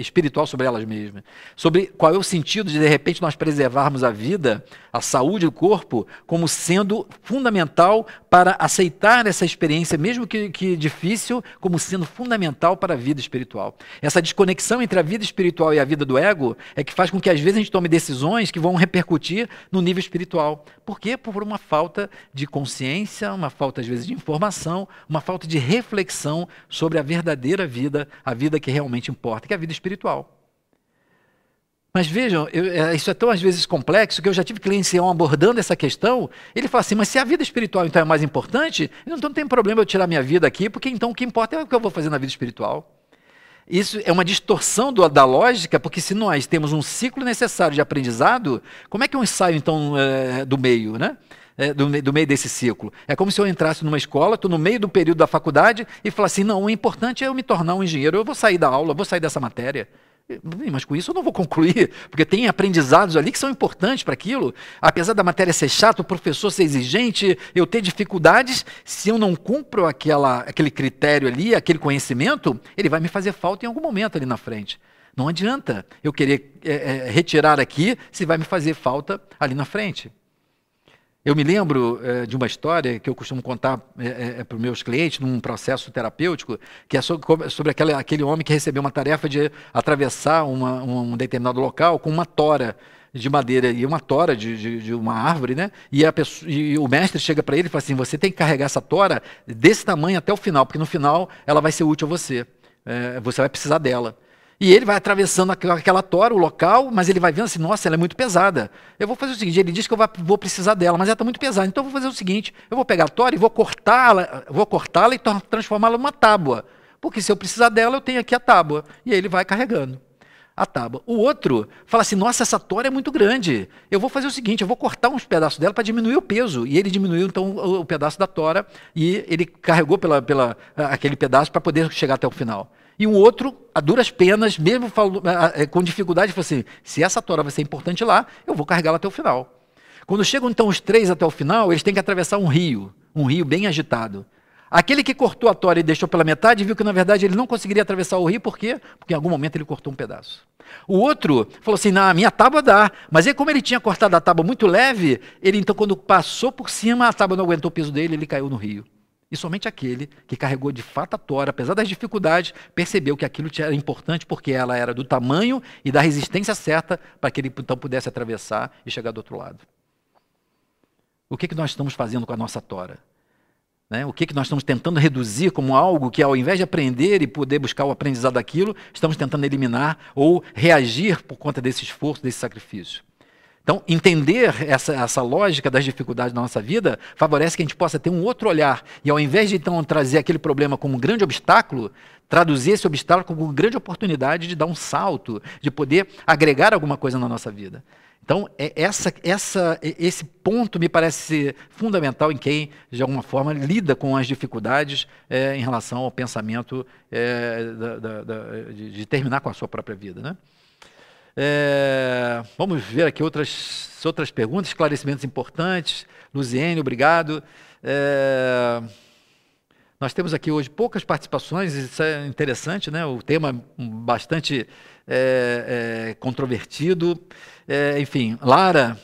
espiritual sobre elas mesmas. Sobre qual é o sentido de repente, nós preservarmos a vida, a saúde do corpo, como sendo fundamental para aceitar essa experiência, mesmo que difícil, como sendo fundamental para a vida espiritual. Essa desconexão entre a vida espiritual e a vida do ego é que faz com que, às vezes, a gente tome decisões que vão repercutir no nível espiritual. Por quê? Por uma falta de consciência, uma falta, às vezes, de informação, uma falta de reflexão sobre a verdadeira vida, a vida que realmente importa, que é a vida espiritual. Mas vejam, isso é tão, às vezes, complexo, que eu já tive clientes abordando essa questão. Ele fala assim, mas se a vida espiritual, então, é mais importante, então não tem problema eu tirar minha vida aqui, porque, então, o que importa é o que eu vou fazer na vida espiritual. Isso é uma distorção da lógica, porque se nós temos um ciclo necessário de aprendizado, como é que eu ensaio, então, do meio, né? Do meio desse ciclo? É como se eu entrasse numa escola, estou no meio do período da faculdade, e falasse assim, não, o importante é eu me tornar um engenheiro, eu vou sair da aula, eu vou sair dessa matéria. Mas com isso eu não vou concluir, porque tem aprendizados ali que são importantes para aquilo. Apesar da matéria ser chata, o professor ser exigente, eu ter dificuldades, se eu não cumpro aquele critério ali, aquele conhecimento, ele vai me fazer falta em algum momento ali na frente. Não adianta eu querer retirar aqui se vai me fazer falta ali na frente. Eu me lembro de uma história que eu costumo contar para os meus clientes num processo terapêutico, que é sobre aquele homem que recebeu uma tarefa de atravessar um determinado local com uma tora de madeira e uma tora de uma árvore, né? E o mestre chega para ele e fala assim, você tem que carregar essa tora desse tamanho até o final, porque no final ela vai ser útil a você. Você vai precisar dela. E ele vai atravessando aquela tora, o local, mas ele vai vendo assim, nossa, ela é muito pesada. Eu vou fazer o seguinte, ele diz que eu vou precisar dela, mas ela está muito pesada. Então eu vou fazer o seguinte, eu vou pegar a tora e vou cortá-la e transformá-la numa tábua. Porque se eu precisar dela, eu tenho aqui a tábua. E aí ele vai carregando a tábua. O outro fala assim, nossa, essa tora é muito grande. Eu vou fazer o seguinte, eu vou cortar uns pedaços dela para diminuir o peso. E ele diminuiu, então, o pedaço da tora e ele carregou aquele pedaço para poder chegar até o final. E um outro, a duras penas, mesmo com dificuldade, falou assim, se essa tora vai ser importante lá, eu vou carregá-la até o final. Quando chegam então os três até o final, eles têm que atravessar um rio bem agitado. Aquele que cortou a tora e deixou pela metade, viu que na verdade ele não conseguiria atravessar o rio, por quê? Porque em algum momento ele cortou um pedaço. O outro falou assim, a minha tábua dá, mas aí como ele tinha cortado a tábua muito leve, ele então quando passou por cima, a tábua não aguentou o peso dele, ele caiu no rio. E somente aquele que carregou de fato a tora, apesar das dificuldades, percebeu que aquilo era importante porque ela era do tamanho e da resistência certa para que ele então pudesse atravessar e chegar do outro lado. O que nós estamos fazendo com a nossa tora? Né? O que nós estamos tentando reduzir como algo que, ao invés de aprender e poder buscar o aprendizado daquilo, estamos tentando eliminar ou reagir por conta desse esforço, desse sacrifício. Então, entender essa lógica das dificuldades da nossa vida favorece que a gente possa ter um outro olhar. E ao invés de, então, trazer aquele problema como um grande obstáculo, traduzir esse obstáculo como uma grande oportunidade de dar um salto, de poder agregar alguma coisa na nossa vida. Então, esse ponto me parece ser fundamental em quem, de alguma forma, lida com as dificuldades em relação ao pensamento de terminar com a sua própria vida, né? Vamos ver aqui outras perguntas, esclarecimentos importantes. Luziene, obrigado. Nós temos aqui hoje poucas participações, isso é interessante, né? O tema bastante controvertido. Enfim, Lara,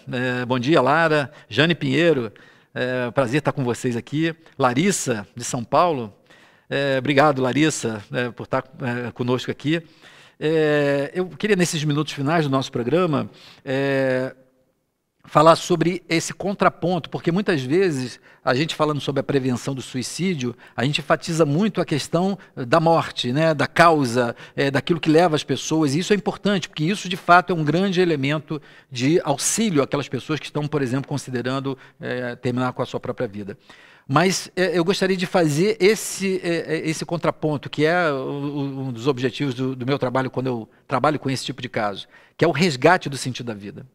bom dia, Lara. Jane Pinheiro, prazer estar com vocês aqui. Larissa, de São Paulo. Obrigado, Larissa, por estar conosco aqui. Eu queria, nesses minutos finais do nosso programa, falar sobre esse contraponto, porque muitas vezes, a gente falando sobre a prevenção do suicídio, a gente enfatiza muito a questão da morte, né, da causa, daquilo que leva as pessoas, e isso é importante, porque isso de fato é um grande elemento de auxílio àquelas pessoas que estão, por exemplo, considerando terminar com a sua própria vida. Mas eu gostaria de fazer esse contraponto, que é um dos objetivos do meu trabalho, quando eu trabalho com esse tipo de caso, que é o resgate do sentido da vida.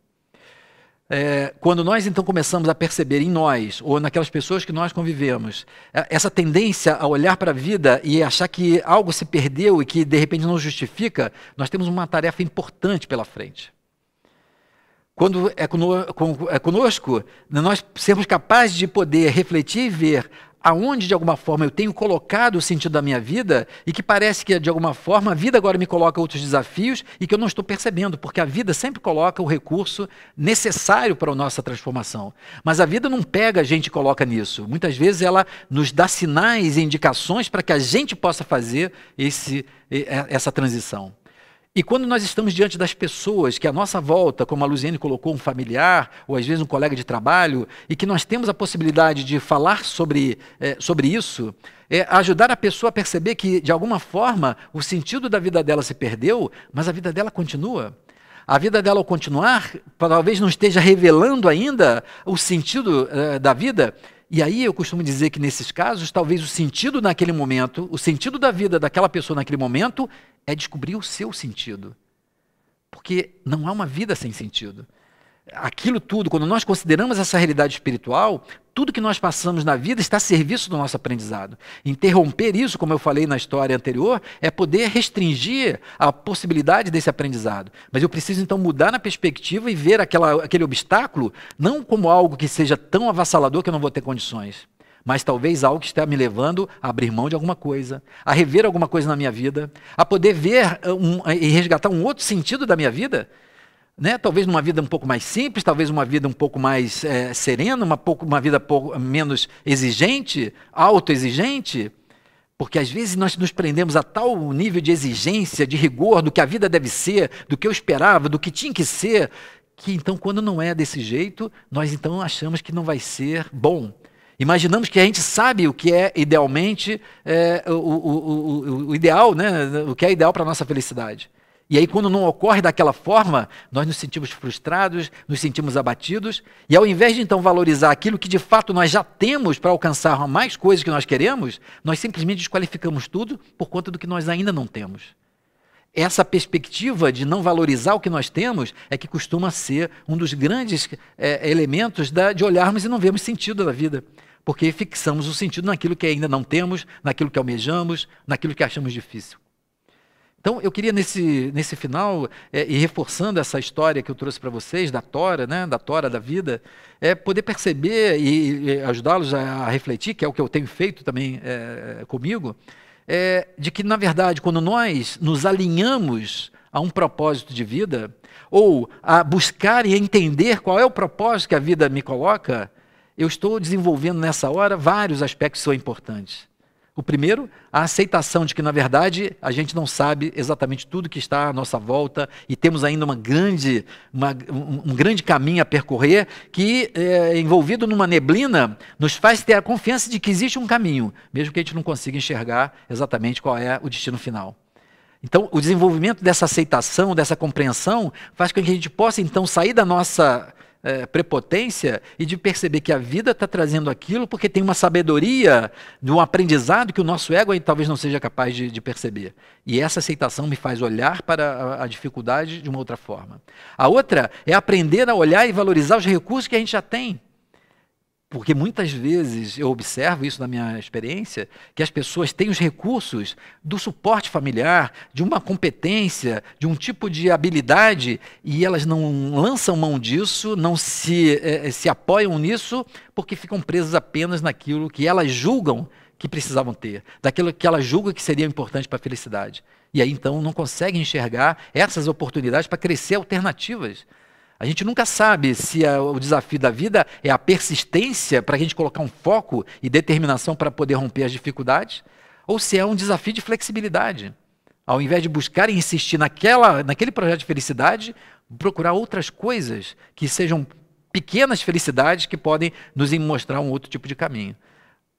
Quando nós então começamos a perceber em nós, ou naquelas pessoas que nós convivemos, essa tendência a olhar para a vida e achar que algo se perdeu e que de repente não justifica, nós temos uma tarefa importante pela frente. Quando é conosco, nós sermos capazes de poder refletir e ver aonde de alguma forma eu tenho colocado o sentido da minha vida e que parece que de alguma forma a vida agora me coloca outros desafios e que eu não estou percebendo, porque a vida sempre coloca o recurso necessário para a nossa transformação. Mas a vida não pega a gente e coloca nisso. Muitas vezes ela nos dá sinais e indicações para que a gente possa fazer essa transição. E quando nós estamos diante das pessoas que à nossa volta, como a Luziane colocou, um familiar, ou às vezes um colega de trabalho, e que nós temos a possibilidade de falar sobre isso, ajudar a pessoa a perceber que, de alguma forma, o sentido da vida dela se perdeu, mas a vida dela continua. A vida dela, ao continuar, talvez não esteja revelando ainda o sentido da vida. E aí eu costumo dizer que nesses casos, talvez o sentido naquele momento, o sentido da vida daquela pessoa naquele momento, é descobrir o seu sentido. Porque não há uma vida sem sentido. Aquilo tudo, quando nós consideramos essa realidade espiritual, tudo que nós passamos na vida está a serviço do nosso aprendizado. Interromper isso, como eu falei na história anterior, é poder restringir a possibilidade desse aprendizado. Mas eu preciso então mudar na perspectiva e ver aquele obstáculo não como algo que seja tão avassalador que eu não vou ter condições, mas talvez algo que está me levando a abrir mão de alguma coisa, a rever alguma coisa na minha vida, a poder ver e resgatar um outro sentido da minha vida, né? Talvez numa vida um pouco mais simples, talvez uma vida um pouco mais serena, uma vida menos exigente, autoexigente, porque às vezes nós nos prendemos a tal nível de exigência, de rigor, do que a vida deve ser, do que eu esperava, do que tinha que ser, que então quando não é desse jeito, nós então achamos que não vai ser bom. Imaginamos que a gente sabe o que é idealmente o ideal, né? O que é ideal para a nossa felicidade. E aí, quando não ocorre daquela forma, nós nos sentimos frustrados, nos sentimos abatidos, e ao invés de então valorizar aquilo que de fato nós já temos para alcançar mais coisas que nós queremos, nós simplesmente desqualificamos tudo por conta do que nós ainda não temos. Essa perspectiva de não valorizar o que nós temos é que costuma ser um dos grandes elementos de olharmos e não vermos sentido da vida, porque fixamos o sentido naquilo que ainda não temos, naquilo que almejamos, naquilo que achamos difícil. Então, eu queria nesse final, e reforçando essa história que eu trouxe para vocês, da tora, né, da tora da vida, poder perceber e ajudá-los a refletir, que é o que eu tenho feito também comigo, de que, na verdade, quando nós nos alinhamos a um propósito de vida, ou a buscar e entender qual é o propósito que a vida me coloca, eu estou desenvolvendo nessa hora vários aspectos que são importantes. O primeiro, a aceitação de que, na verdade, a gente não sabe exatamente tudo que está à nossa volta e temos ainda um grande caminho a percorrer que, envolvido numa neblina, nos faz ter a confiança de que existe um caminho, mesmo que a gente não consiga enxergar exatamente qual é o destino final. Então, o desenvolvimento dessa aceitação, dessa compreensão, faz com que a gente possa, então, sair da nossa prepotência e de perceber que a vida está trazendo aquilo porque tem uma sabedoria de um aprendizado que o nosso ego talvez não seja capaz de perceber. E essa aceitação me faz olhar para a dificuldade de uma outra forma. A outra é aprender a olhar e valorizar os recursos que a gente já tem. Porque muitas vezes eu observo isso na minha experiência, que as pessoas têm os recursos do suporte familiar, de uma competência, de um tipo de habilidade, e elas não lançam mão disso, não se apoiam nisso, porque ficam presas apenas naquilo que elas julgam que precisavam ter, daquilo que elas julgam que seria importante para a felicidade. E aí então não conseguem enxergar essas oportunidades para crescer alternativas. A gente nunca sabe se o desafio da vida é a persistência para a gente colocar um foco e determinação para poder romper as dificuldades, ou se é um desafio de flexibilidade. Ao invés de buscar e insistir naquele projeto de felicidade, procurar outras coisas que sejam pequenas felicidades que podem nos mostrar um outro tipo de caminho.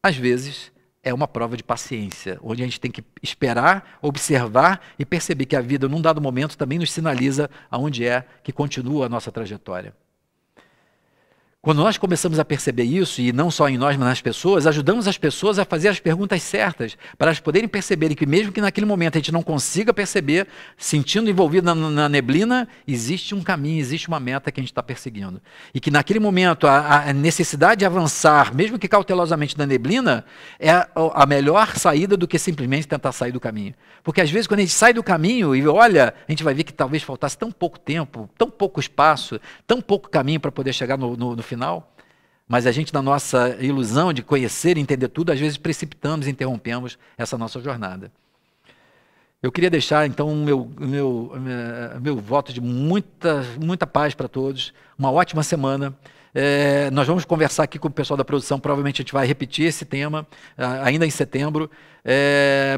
Às vezes, é uma prova de paciência, onde a gente tem que esperar, observar e perceber que a vida, num dado momento, também nos sinaliza aonde é que continua a nossa trajetória. Quando nós começamos a perceber isso, e não só em nós, mas nas pessoas, ajudamos as pessoas a fazer as perguntas certas, para elas poderem perceberem que mesmo que naquele momento a gente não consiga perceber, sentindo envolvido na neblina, existe um caminho, existe uma meta que a gente está perseguindo. E que naquele momento a necessidade de avançar, mesmo que cautelosamente na neblina, é a melhor saída do que simplesmente tentar sair do caminho. Porque às vezes quando a gente sai do caminho e olha, a gente vai ver que talvez faltasse tão pouco tempo, tão pouco espaço, tão pouco caminho para poder chegar no final, mas a gente, na nossa ilusão de conhecer e entender tudo, às vezes precipitamos e interrompemos essa nossa jornada. Eu queria deixar, então, meu voto de muita paz para todos, uma ótima semana. Nós vamos conversar aqui com o pessoal da produção, provavelmente a gente vai repetir esse tema, ainda em setembro,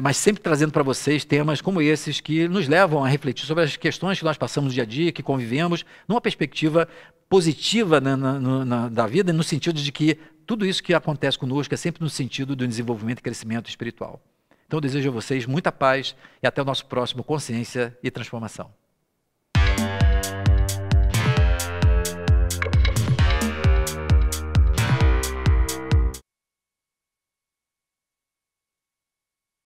mas sempre trazendo para vocês temas como esses que nos levam a refletir sobre as questões que nós passamos no dia a dia, que convivemos, numa perspectiva positiva da vida, no sentido de que tudo isso que acontece conosco é sempre no sentido do desenvolvimento e crescimento espiritual. Então eu desejo a vocês muita paz e até o nosso próximo Consciência e Transformação.